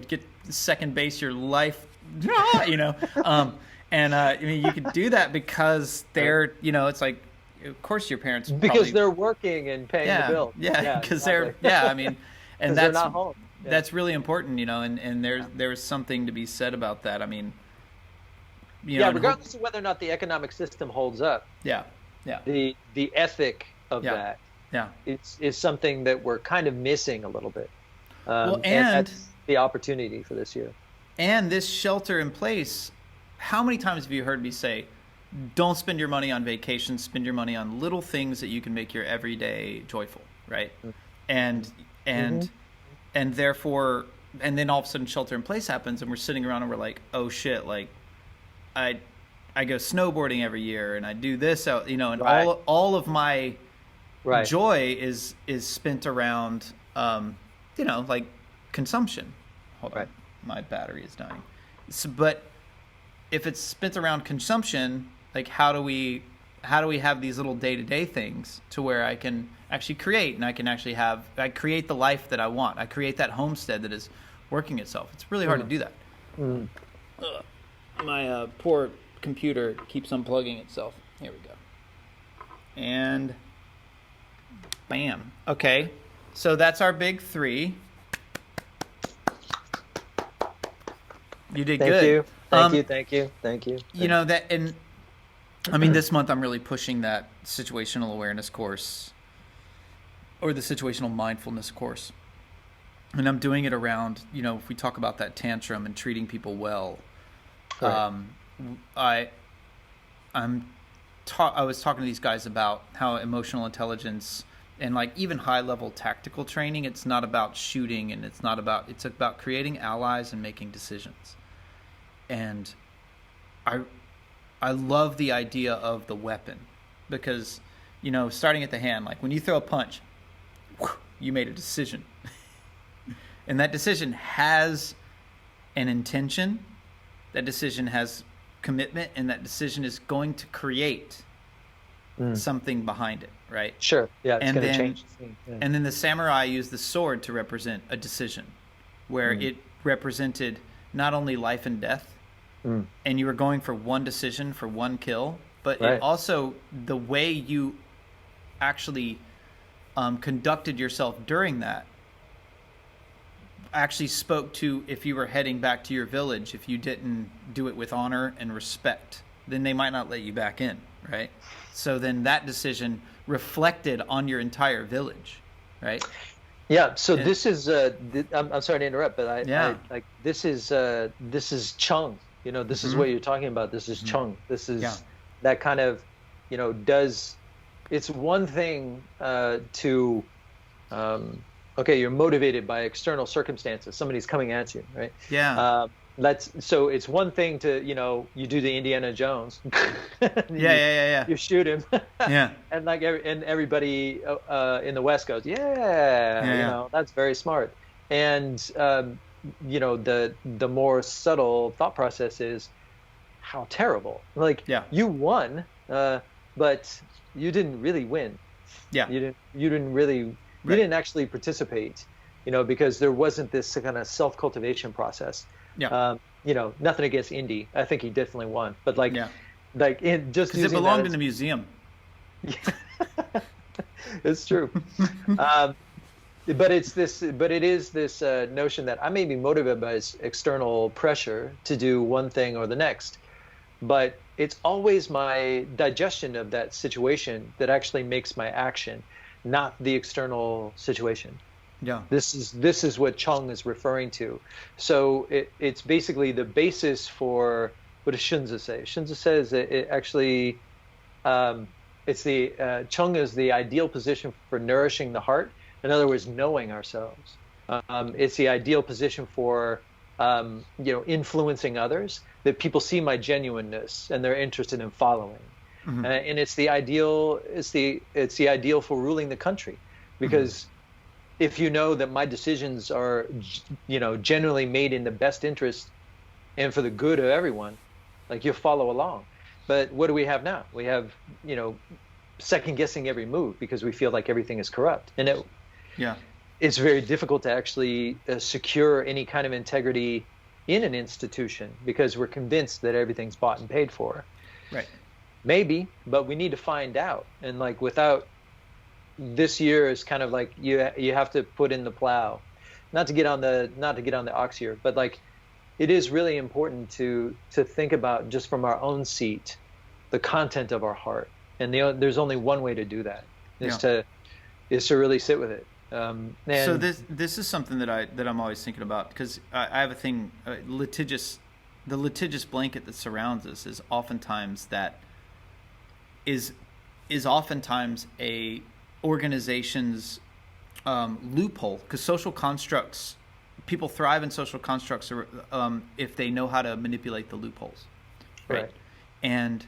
get second base your life, and you could do that because they're, it's like, of course your parents because they're working and paying the bill. Yeah, because exactly. And they're not home. Yeah. That's really important, and there's something to be said about that. I mean, regardless of whether or not the economic system holds up. Yeah. The ethic of that. Yeah. Is something that we're kind of missing a little bit. And that's the opportunity for this year. And this shelter in place, how many times have you heard me say, don't spend your money on vacations, spend your money on little things that you can make your everyday joyful, right? And therefore, and then all of a sudden shelter in place happens and we're sitting around and we're like, oh shit, like I go snowboarding every year and I do this out, and all of my joy is spent around, like consumption. Hold on. My battery is dying. But if it's spent around consumption, like how do we have these little day-to-day things to where I can actually create and I create the life that I want. I create that homestead that is working itself. It's really hard to do that. My poor computer keeps unplugging itself. Here we go. And bam. Okay. So that's our big three. You did good. Thank you. That, and I mean, this month I'm really pushing that situational awareness course, or the situational mindfulness course. And I'm doing it around, if we talk about that tantrum and treating people well, Right. I was talking to these guys about how emotional intelligence and like even high level tactical training, it's not about shooting, and it's about creating allies and making decisions. And I love the idea of the weapon, because, starting at the hand, like when you throw a punch, you made a decision. And that decision has an intention, that decision has commitment, and that decision is going to create something behind it, right? Sure. Yeah, it's going to change the scene. Yeah. And then the samurai used the sword to represent a decision, where it represented not only life and death, and you were going for one decision for one kill, but Right. it also, the way you actually conducted yourself during that actually spoke to, if you were heading back to your village, if you didn't do it with honor and respect, then they might not let you back in, right? So then that decision reflected on your entire village, right? Yeah. So this is. I'm sorry to interrupt, but this is Chung. This is what you're talking about. This is Chung. This is that kind of, does. It's one thing to. Okay, you're motivated by external circumstances. Somebody's coming at you, right? Yeah. So it's one thing to, you do the Indiana Jones. Yeah. You shoot him. Yeah. And everybody in the West goes, yeah. That's very smart. And the more subtle thought process is, how terrible. Like, you won, but you didn't really win. Yeah. You didn't really. You didn't actually participate, because there wasn't this kind of self-cultivation process. Yeah. Nothing against Indy. I think he definitely won, but just because it belonged in a museum. It's true. But it is this notion that I may be motivated by external pressure to do one thing or the next, but it's always my digestion of that situation that actually makes my action, not the external situation. Yeah. This is what Chung is referring to. So it's basically the basis for, what does Shunzi say? Shunzi says it actually, it's the Chung is the ideal position for nourishing the heart. In other words, knowing ourselves. It's the ideal position for influencing others, that people see my genuineness and they're interested in following. And it's the ideal. It's the ideal for ruling the country, because if you know that my decisions are, generally made in the best interest and for the good of everyone, like, you'll follow along. But what do we have now? We have, second guessing every move because we feel like everything is corrupt, and it's very difficult to actually secure any kind of integrity in an institution because we're convinced that everything's bought and paid for. Right. Maybe, but we need to find out. And like, without, this year is kind of like you have to put in the plow, not to get on the ox here, but like, it is really important to think about, just from our own seat, the content of our heart. And there's only one way to do that, is to really sit with it. So this is something that I'm always thinking about, because I have a thing, litigious blanket that surrounds us is oftentimes oftentimes a organization's loophole, because social constructs, people thrive in social constructs if they know how to manipulate the loopholes, right? And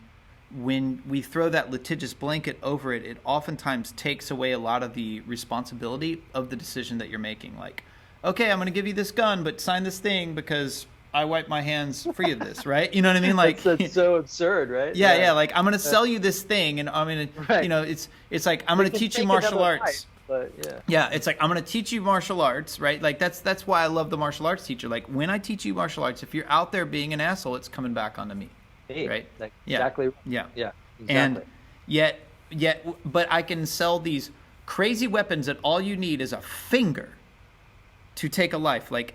when we throw that litigious blanket over it, it oftentimes takes away a lot of the responsibility of the decision that you're making. Like, okay, I'm going to give you this gun, but sign this thing because I wipe my hands free of this, right? You know what I mean? Like, that's so absurd, right? Yeah. Like, I'm going to sell you this thing, and I'm going to, it's like, I'm going to teach you martial arts. But it's like, I'm going to teach you martial arts, right? Like, that's why I love the martial arts teacher. Like, when I teach you martial arts, if you're out there being an asshole, it's coming back onto me, right? Exactly. Yeah. Exactly. And yet, but I can sell these crazy weapons that all you need is a finger to take a life. Like,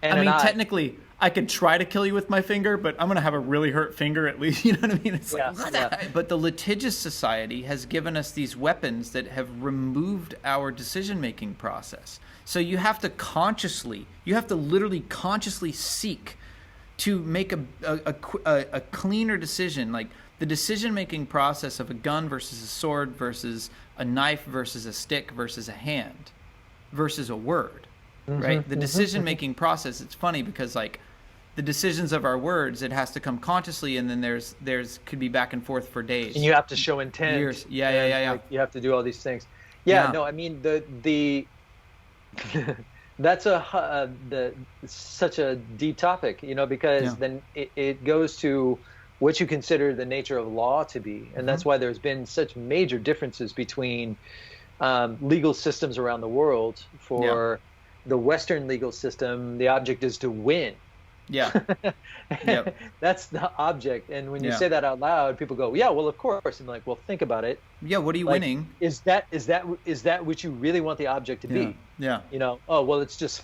technically, I could try to kill you with my finger, but I'm going to have a really hurt finger at least. You know what I mean? It's like, what the heck? But the litigious society has given us these weapons that have removed our decision-making process. So you have to literally consciously seek to make a cleaner decision. Like the decision-making process of a gun versus a sword versus a knife versus a stick versus a hand versus a word, right? The decision-making process, it's funny because like the decisions of our words, it has to come consciously, and then there's could be back and forth for days. And you have to show intent. Years. Yeah. Like, you have to do all these things. No, I mean the that's such a deep topic, because then it goes to what you consider the nature of law to be, and that's why there's been such major differences between legal systems around the world. For the Western legal system, the object is to win. Yeah. That's the object. And when you say that out loud, people go, yeah, well, of course. And like, well, think about it. Yeah. What are you winning? Is that what you really want the object to be? Yeah. Oh, well, it's just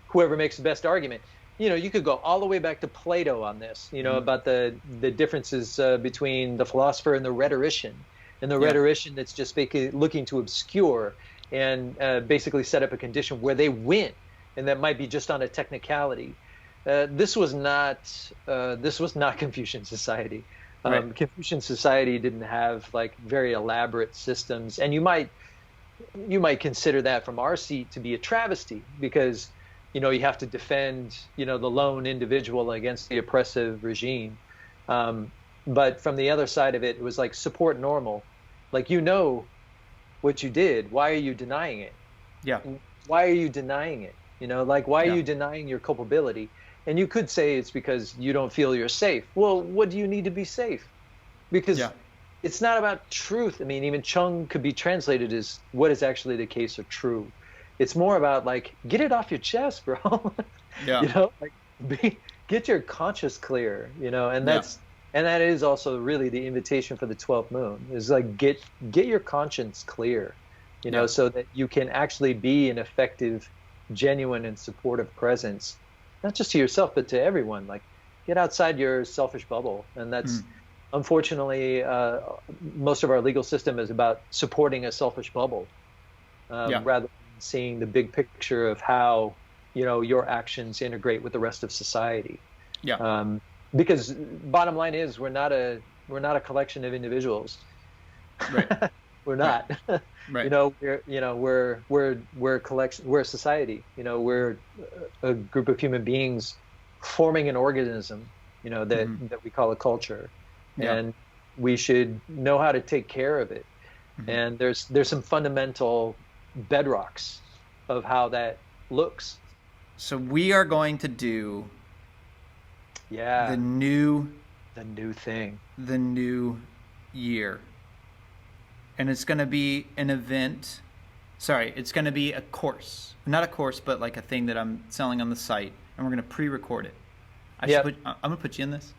whoever makes the best argument. You could go all the way back to Plato on this, about the differences between the philosopher and the rhetorician. And the rhetorician that's just basically looking to obscure and basically set up a condition where they win. And that might be just on a technicality. This was not Confucian society. Confucian society didn't have like very elaborate systems, and you might consider that from our seat to be a travesty, because you have to defend the lone individual against the oppressive regime. But from the other side of it, it was like support normal, like what you did. Why are you denying it? Yeah. Why are you denying it? Why are you denying your culpability? And you could say it's because you don't feel you're safe. Well, what do you need to be safe? Because it's not about truth. I mean, even Chung could be translated as what is actually the case or true. It's more about like, get it off your chest, bro. Get your conscience clear, and that is also really the invitation for the 12th moon, is like, get your conscience clear, so that you can actually be an effective, genuine and supportive presence, not just to yourself, but to everyone. Like, get outside your selfish bubble. And that's unfortunately, most of our legal system is about supporting a selfish bubble, rather than seeing the big picture of how, your actions integrate with the rest of society. Because bottom line is, we're not a collection of individuals. Right. We're not. Right. We're a collection. We're a society. We're a group of human beings forming an organism. That we call a culture, and we should know how to take care of it. And there's some fundamental bedrocks of how that looks. So we are going to do the new thing, the new year. And it's going to be an event. Sorry, it's going to be a course. Not a course, but like a thing that I'm selling on the site. And we're going to pre-record it. I'm going to put you in this.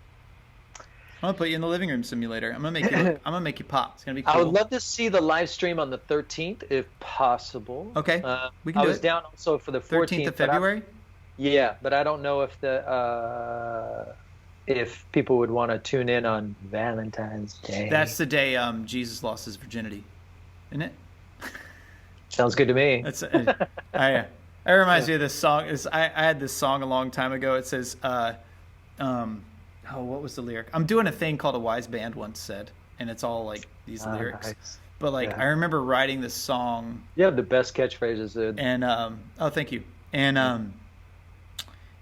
I'm going to put you in the living room simulator. I'm going to make you pop. It's going to be cool. I would love to see the live stream on the 13th, if possible. Okay. We can do it. I was down also for the 13th of February? But I don't know if people would want to tune in on Valentine's Day. That's the day Jesus lost his virginity, isn't it? Sounds good to me. That's it reminds me of this song. I had this song a long time ago. It says, what was the lyric? I'm doing a thing called A Wise Band Once Said, and it's all like these lyrics. Nice. But I remember writing this song. You have the best catchphrases, dude. And thank you. And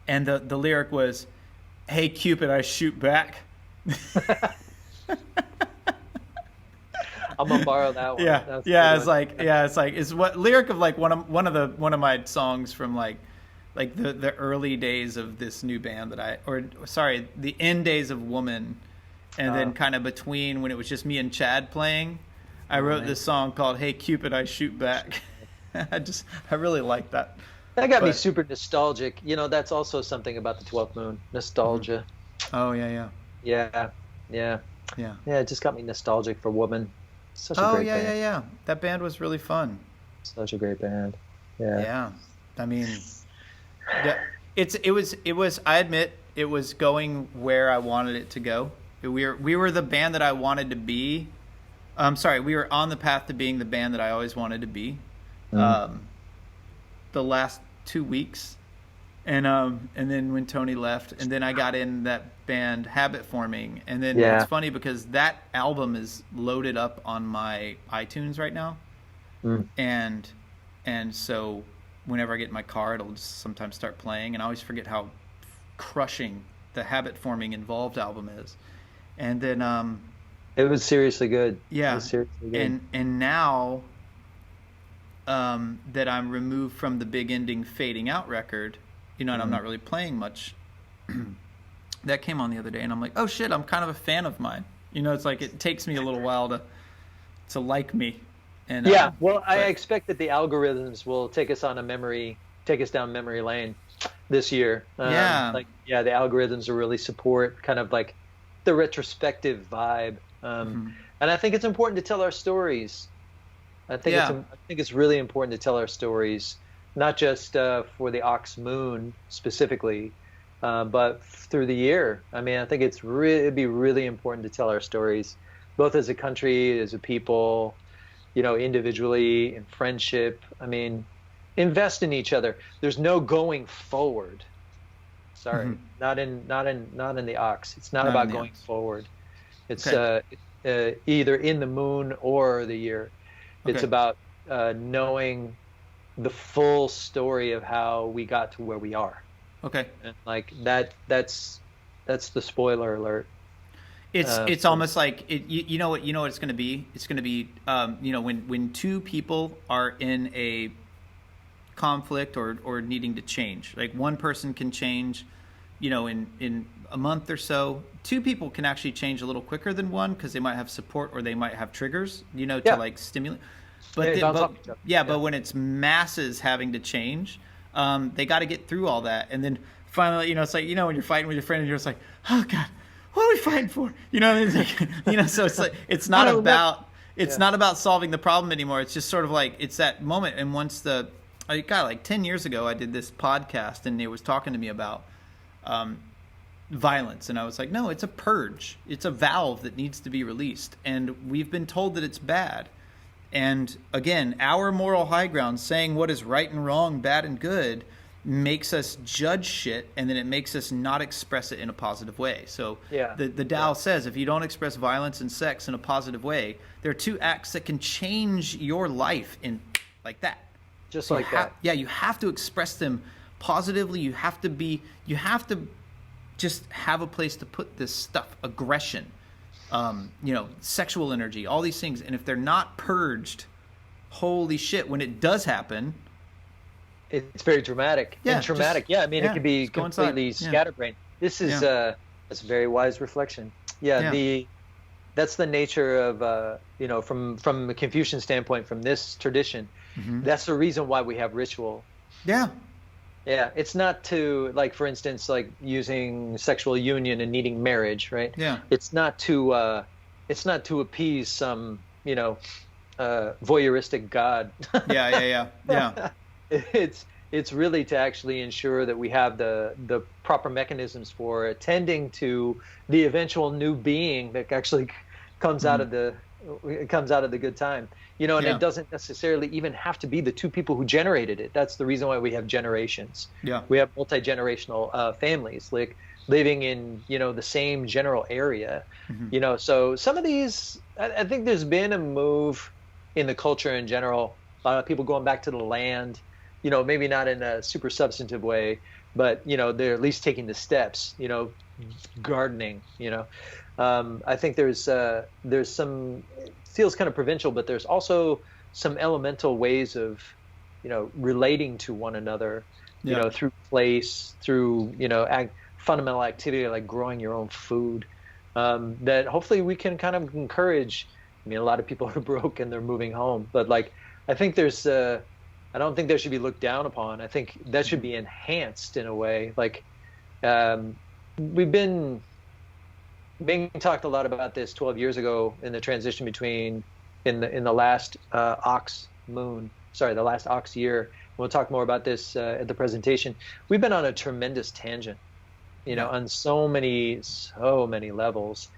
the lyric was, "Hey Cupid, I shoot back." I'm gonna borrow that one. It's what lyric of like one of my songs from like the early days of this new band the end days of Woman, and then kind of between when it was just me and Chad playing, I wrote this song called "Hey Cupid, I shoot back." I really like that. That got me super nostalgic. That's also something about the 12th moon, nostalgia. Oh yeah. Yeah. It just got me nostalgic for Woman. Such a great band. Yeah. That band was really fun. Such a great band. Yeah. I mean, It was. I admit it was going where I wanted it to go. We were the band that I wanted to be. Sorry, we were on the path to being the band that I always wanted to be. The last 2 weeks, and then when Tony left, and then I got in that band Habit Forming, and then it's funny because that album is loaded up on my iTunes right now, and so whenever I get in my car, it'll just sometimes start playing, and I always forget how crushing the Habit Forming Involved album is, and then it was seriously good. Yeah, it was seriously good. And now that I'm removed from the Big Ending Fading Out record, and I'm not really playing much. That came on the other day, and I'm like, oh shit, I'm kind of a fan of mine. It's like it takes me a little while to like me. And I expect that the algorithms will take us down memory lane this year. The algorithms will really support kind of like the retrospective vibe, and I think it's important to tell our stories. I think it's really important to tell our stories, not just for the ox moon specifically, but through the year. I mean, I think it'd be really important to tell our stories, both as a country, as a people, individually, in friendship. I mean, invest in each other. There's no going forward. Sorry, not in the ox. It's not about going forward. It's either in the moon or the year. It's about knowing the full story of how we got to where we are. Okay. And like that's the spoiler alert. It's almost like you know what it's going to be. It's going to be when two people are in a conflict or needing to change. Like one person can change, in a month or so. Two people can actually change a little quicker than one because they might have support or they might have triggers, to like stimulate. But when it's masses having to change, they got to get through all that, and then finally, it's like when you're fighting with your friend and you're just like, oh God, what are we fighting for? It's like, so it's like it's not about solving the problem anymore. It's just sort of like it's that moment. And once like 10 years ago, I did this podcast and it was talking to me about violence, and I was like, no, it's a purge. It's a valve that needs to be released, and we've been told that it's bad. And again, our moral high ground, saying what is right and wrong, bad and good, makes us judge shit, and then it makes us not express it in a positive way. So the Tao says if you don't express violence and sex in a positive way, there are two acts that can change your life in like that. Just like that. Yeah, you have to express them positively. You have to just have a place to put this stuff, aggression, sexual energy, all these things. And if they're not purged, holy shit, when it does happen, it's very dramatic. Yeah, and traumatic. It can be completely scatterbrained. This is that's a very wise reflection. That's the nature of from a Confucian standpoint, from this tradition. That's the reason why we have ritual. Yeah, it's not to, like, for instance, like using sexual union and needing marriage, right? Yeah. It's not to appease some, voyeuristic god. Yeah. It's really to actually ensure that we have the proper mechanisms for attending to the eventual new being that actually comes out of the good time. And it doesn't necessarily even have to be the two people who generated it. That's the reason why we have generations. Yeah. We have multi-generational families, like living in, the same general area. So some of these, I think there's been a move in the culture in general. A lot of people going back to the land, maybe not in a super substantive way, but, they're at least taking the steps, gardening, I think there's some, it feels kind of provincial, but there's also some elemental ways of, relating to one another, through place, through, fundamental activity like growing your own food, that hopefully we can kind of encourage. I mean, a lot of people are broke and they're moving home, but like, I think I don't think that should be looked down upon. I think that should be enhanced in a way. Like, we've been talked a lot about this 12 years ago in the transition between in the last ox year we'll talk more about this at the presentation. We've been on a tremendous tangent, on so many levels,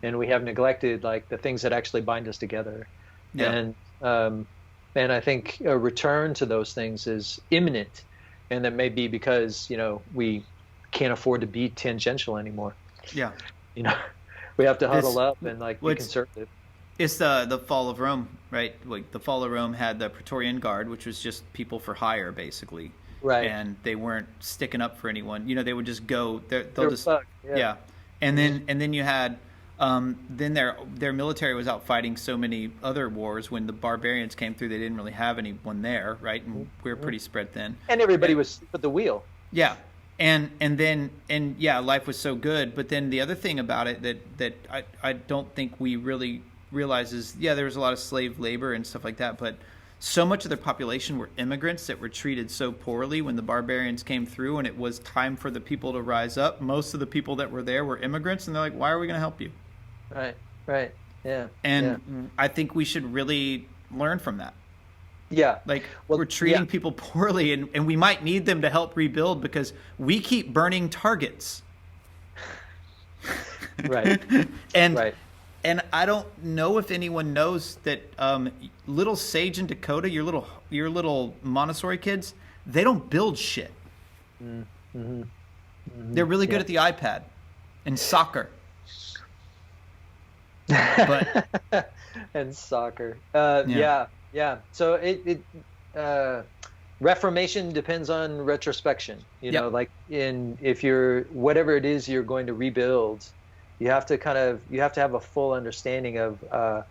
and we have neglected like the things that actually bind us together. And I think a return to those things is imminent, and that may be because we can't afford to be tangential anymore. Yeah, we have to huddle up and like be conservative. It's the fall of Rome, right? Like the fall of Rome had the Praetorian Guard, which was just people for hire, basically. Right. And they weren't sticking up for anyone. They would just go. They'll just fucked, yeah. And then you had then their military was out fighting so many other wars. When the barbarians came through, they didn't really have anyone there, right? And we were pretty spread thin. And everybody was at the wheel. Yeah. And life was so good. But then the other thing about it that I don't think we really realize is, there was a lot of slave labor and stuff like that, but so much of their population were immigrants that were treated so poorly when the barbarians came through and it was time for the people to rise up. Most of the people that were there were immigrants, and they're like, why are we going to help you? Right. Yeah. And I think we should really learn from that. Yeah. Like, we're treating people poorly, and we might need them to help rebuild because we keep burning targets. Right. And I don't know if anyone knows that little Sage and Dakota, your little Montessori kids, they don't build shit. They're really good at the iPad and soccer. But and soccer. So it reformation depends on retrospection. Like if you're whatever it is you're going to rebuild, you have to have a full understanding of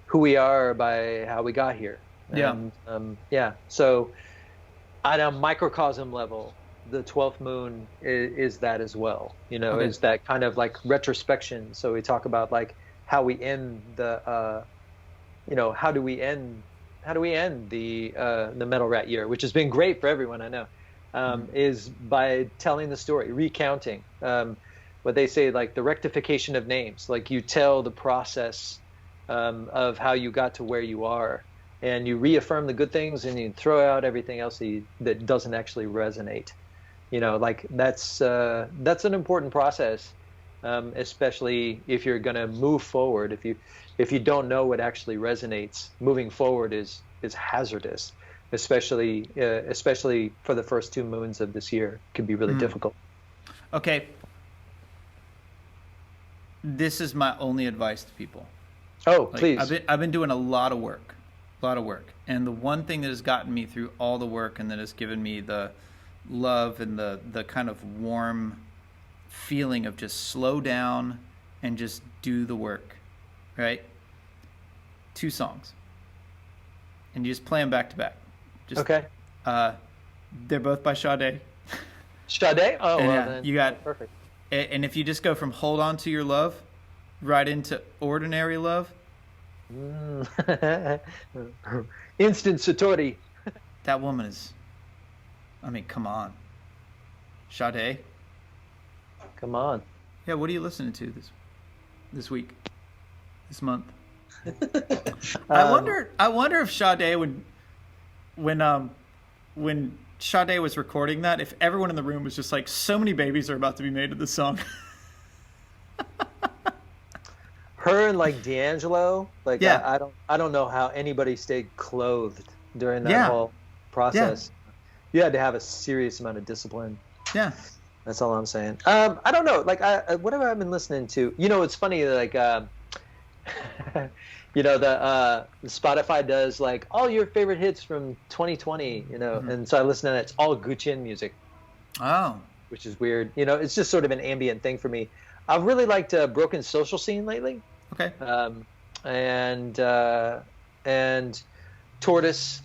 who we are by how we got here. So at a microcosm level, the 12th moon is that as well. Is that kind of like retrospection. So we talk about like how we end the how do we end the metal rat year, which has been great for everyone I know, is by telling the story, recounting. What they say, like the rectification of names, like you tell the process of how you got to where you are, and you reaffirm the good things, and you throw out everything else that doesn't actually resonate. Like that's an important process, especially if you're going to move forward. If you don't know what actually resonates, moving forward is hazardous, especially for the first 2 moons of this year. It can be really difficult. Okay. This is my only advice to people. Oh, please. I've been doing a lot of work. And the one thing that has gotten me through all the work and that has given me the love and the kind of warm feeling of just slow down and just do the work, right? 2 songs. And you just play them back to back. Okay. They're both by Sade. Sade? Oh, and well, then you got perfect. And if you just go from Hold On to Your Love right into Ordinary Love. Instant Satori. That woman is, come on. Sade. Come on. Yeah, what are you listening to this week, this month? I wonder if Sade when Sade was recording that, if everyone in the room was just like, so many babies are about to be made to this song. Her and like D'Angelo, like yeah. I don't know how anybody stayed clothed during that whole process. Yeah. You had to have a serious amount of discipline. Yeah. That's all I'm saying. I don't know. Like, what have I been listening to? It's funny. Like, the Spotify does like all your favorite hits from 2020. And so I listen to that. It's all Gucci music. Oh. Which is weird. It's just sort of an ambient thing for me. I've really liked Broken Social Scene lately. Okay. And Tortoise.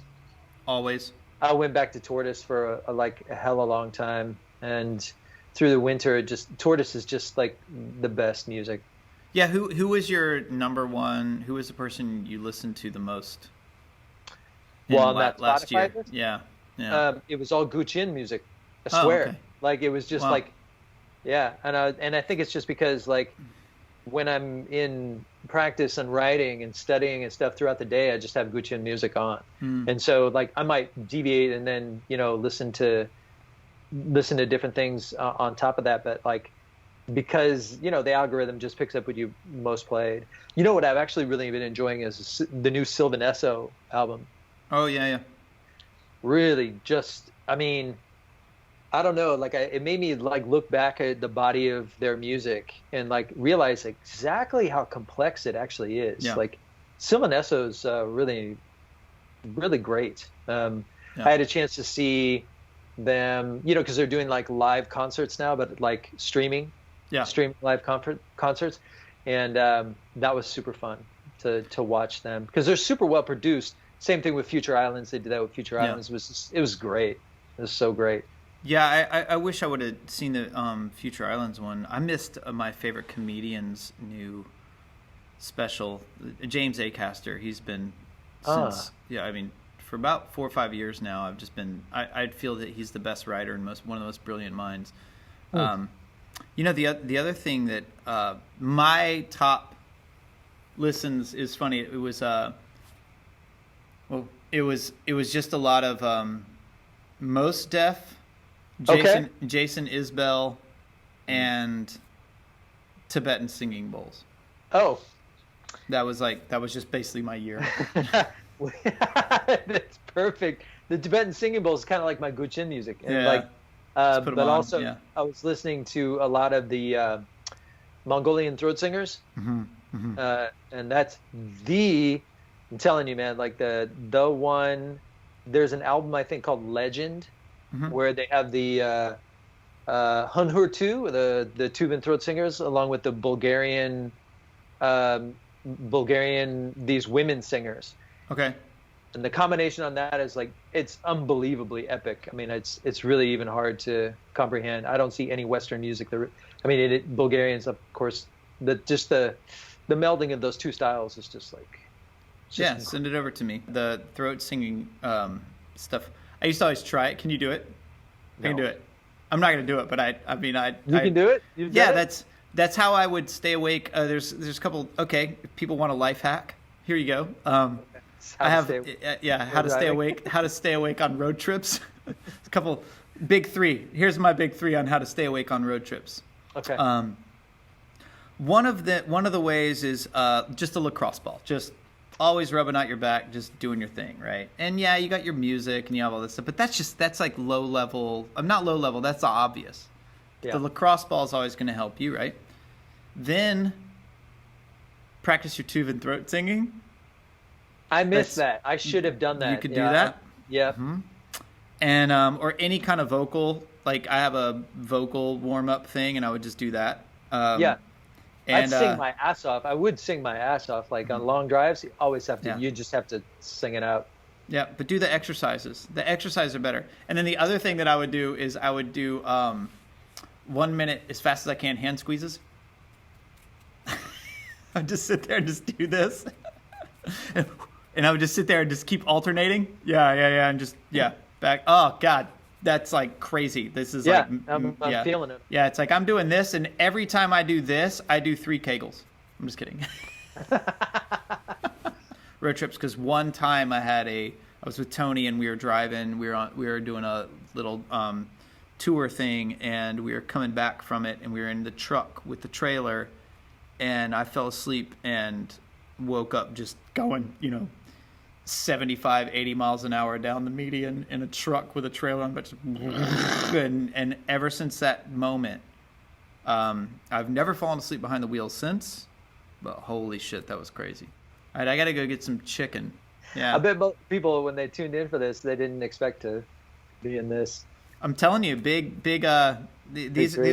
Always. I went back to Tortoise for a hella long time, and through the winter, Tortoise is just like the best music. Yeah, who was your number one? Who was the person you listened to the most? Well, that last year, list? yeah. It was all Gucci music. I swear, okay. Like it was just like, yeah, and I think it's just because like when I'm in practice and writing and studying and stuff throughout the day, I just have Guqin music on. And so like I might deviate and then, listen to different things on top of that. But like, because, the algorithm just picks up what you most played. You know what I've actually really been enjoying is the new Sylvan Esso album. Oh, yeah. Really just, I mean, I don't know, like it made me like look back at the body of their music and like realize exactly how complex it actually is. Yeah. Like Sylvan Esso's really, really great. I had a chance to see them, because they're doing like live concerts now, but like streaming live concerts. And that was super fun to watch them because they're super well produced. Same thing with Future Islands. They did that with Future Islands. It was great. It was so great. Yeah, I wish I would have seen the Future Islands one. I missed my favorite comedian's new special, James Acaster. He's been since for about 4 or 5 years now. I've just been I feel that he's the best writer and one of the most brilliant minds. The other thing that my top listens is funny. It was it was just a lot of Most Def. Jason Isbell, and Tibetan singing bowls. Oh, that was just basically my year. That's perfect. The Tibetan singing bowl is kind of like my Guqin music, and but also I was listening to a lot of the Mongolian throat singers, and that's I'm telling you, man, like the one. There's an album I think called Legend. Where they have the Hunhurtu, the tube and throat singers, along with the Bulgarian these women singers. Okay. And the combination on that is like it's unbelievably epic. I mean, it's really even hard to comprehend. I don't see any Western music Bulgarians, of course. The melding of those two styles is just like. Send it over to me. The throat singing stuff. I used to always try it. Can you do it? No. I can do it. I'm not going to do it, but I can do it? That's how I would stay awake. There's a couple, if people want a life hack, here you go. How to stay awake on road trips. A couple, big three. Here's my big three on how to stay awake on road trips. Okay. One of the ways is just a lacrosse ball. Just always rubbing out your back, just doing your thing, right? And yeah, you got your music and you have all this stuff, but that's like low level. I'm not low level. That's obvious. Yeah. The lacrosse ball is always going to help you, right? Then practice your Tuvan throat singing. I missed that. I should have done that. You could do that. Yeah. Mm-hmm. And or any kind of vocal. Like I have a vocal warm up thing, and I would just do that. I'd sing my ass off. I would sing my ass off. Like on long drives, you always have to. Yeah. You just have to sing it out. Yeah, but do the exercises. The exercises are better. And then the other thing that I would do is 1 minute as fast as I can hand squeezes. I'd just sit there and just do this. And I would just sit there and just keep alternating. Yeah, and just back. Oh God. That's like crazy. This is I'm feeling it. Yeah, it's like I'm doing this, and every time I do this, I do 3 Kegels. I'm just kidding. Road trips, because one time I was with Tony and we were driving. We were doing a little tour thing, and we were coming back from it, and we were in the truck with the trailer, and I fell asleep and woke up just going, 75, 80 miles an hour down the median in a truck with a trailer on, but and ever since that moment, I've never fallen asleep behind the wheel since. But holy shit, that was crazy. All right, I gotta go get some chicken. Yeah, I bet people when they tuned in for this, they didn't expect to be in this. I'm telling you, big. These are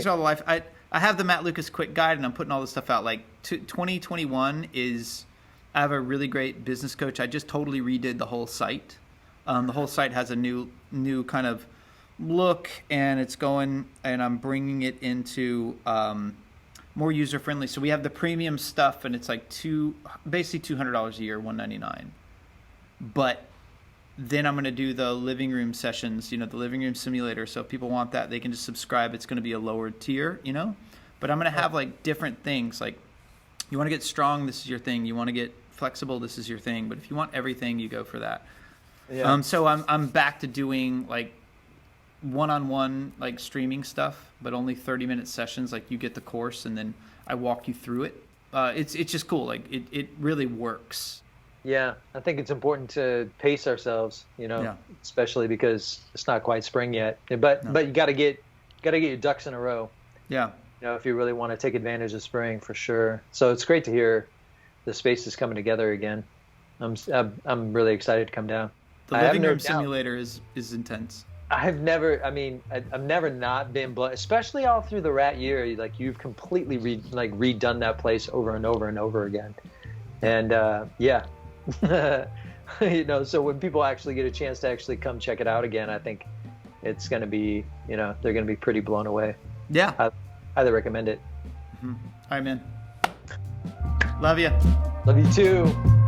all the life. I have the Matt Lucas quick guide, and I'm putting all this stuff out. Like 2021 is. I have a really great business coach. I just totally redid the whole site. The whole site has a new kind of look, and it's going, and I'm bringing it into more user friendly. So we have the premium stuff, and it's like basically $200 a year, $199. But then I'm going to do the living room sessions, the living room simulator. So if people want that, they can just subscribe. It's going to be a lower tier, But I'm going to have like different things, like You want to get strong, this is your thing. You want to get flexible, this is your thing. But if you want everything, you go for that. Yeah. So I'm back to doing like one-on-one like streaming stuff, but only 30-minute sessions. Like you get the course and then I walk you through it. It's just cool. Like it really works. Yeah, I think it's important to pace ourselves, especially because it's not quite spring yet. But you got to get your ducks in a row. Yeah. If you really want to take advantage of spring, for sure. So it's great to hear the space is coming together again. I'm really excited to come down. The living room simulator is intense. I've never not been especially all through the rat year. Like you've completely redone that place over and over and over again. And yeah. So when people actually get a chance to actually come check it out again, I think it's going to be, they're going to be pretty blown away. Yeah. I highly recommend it. Mm-hmm. All right, man. Love you. Love you too.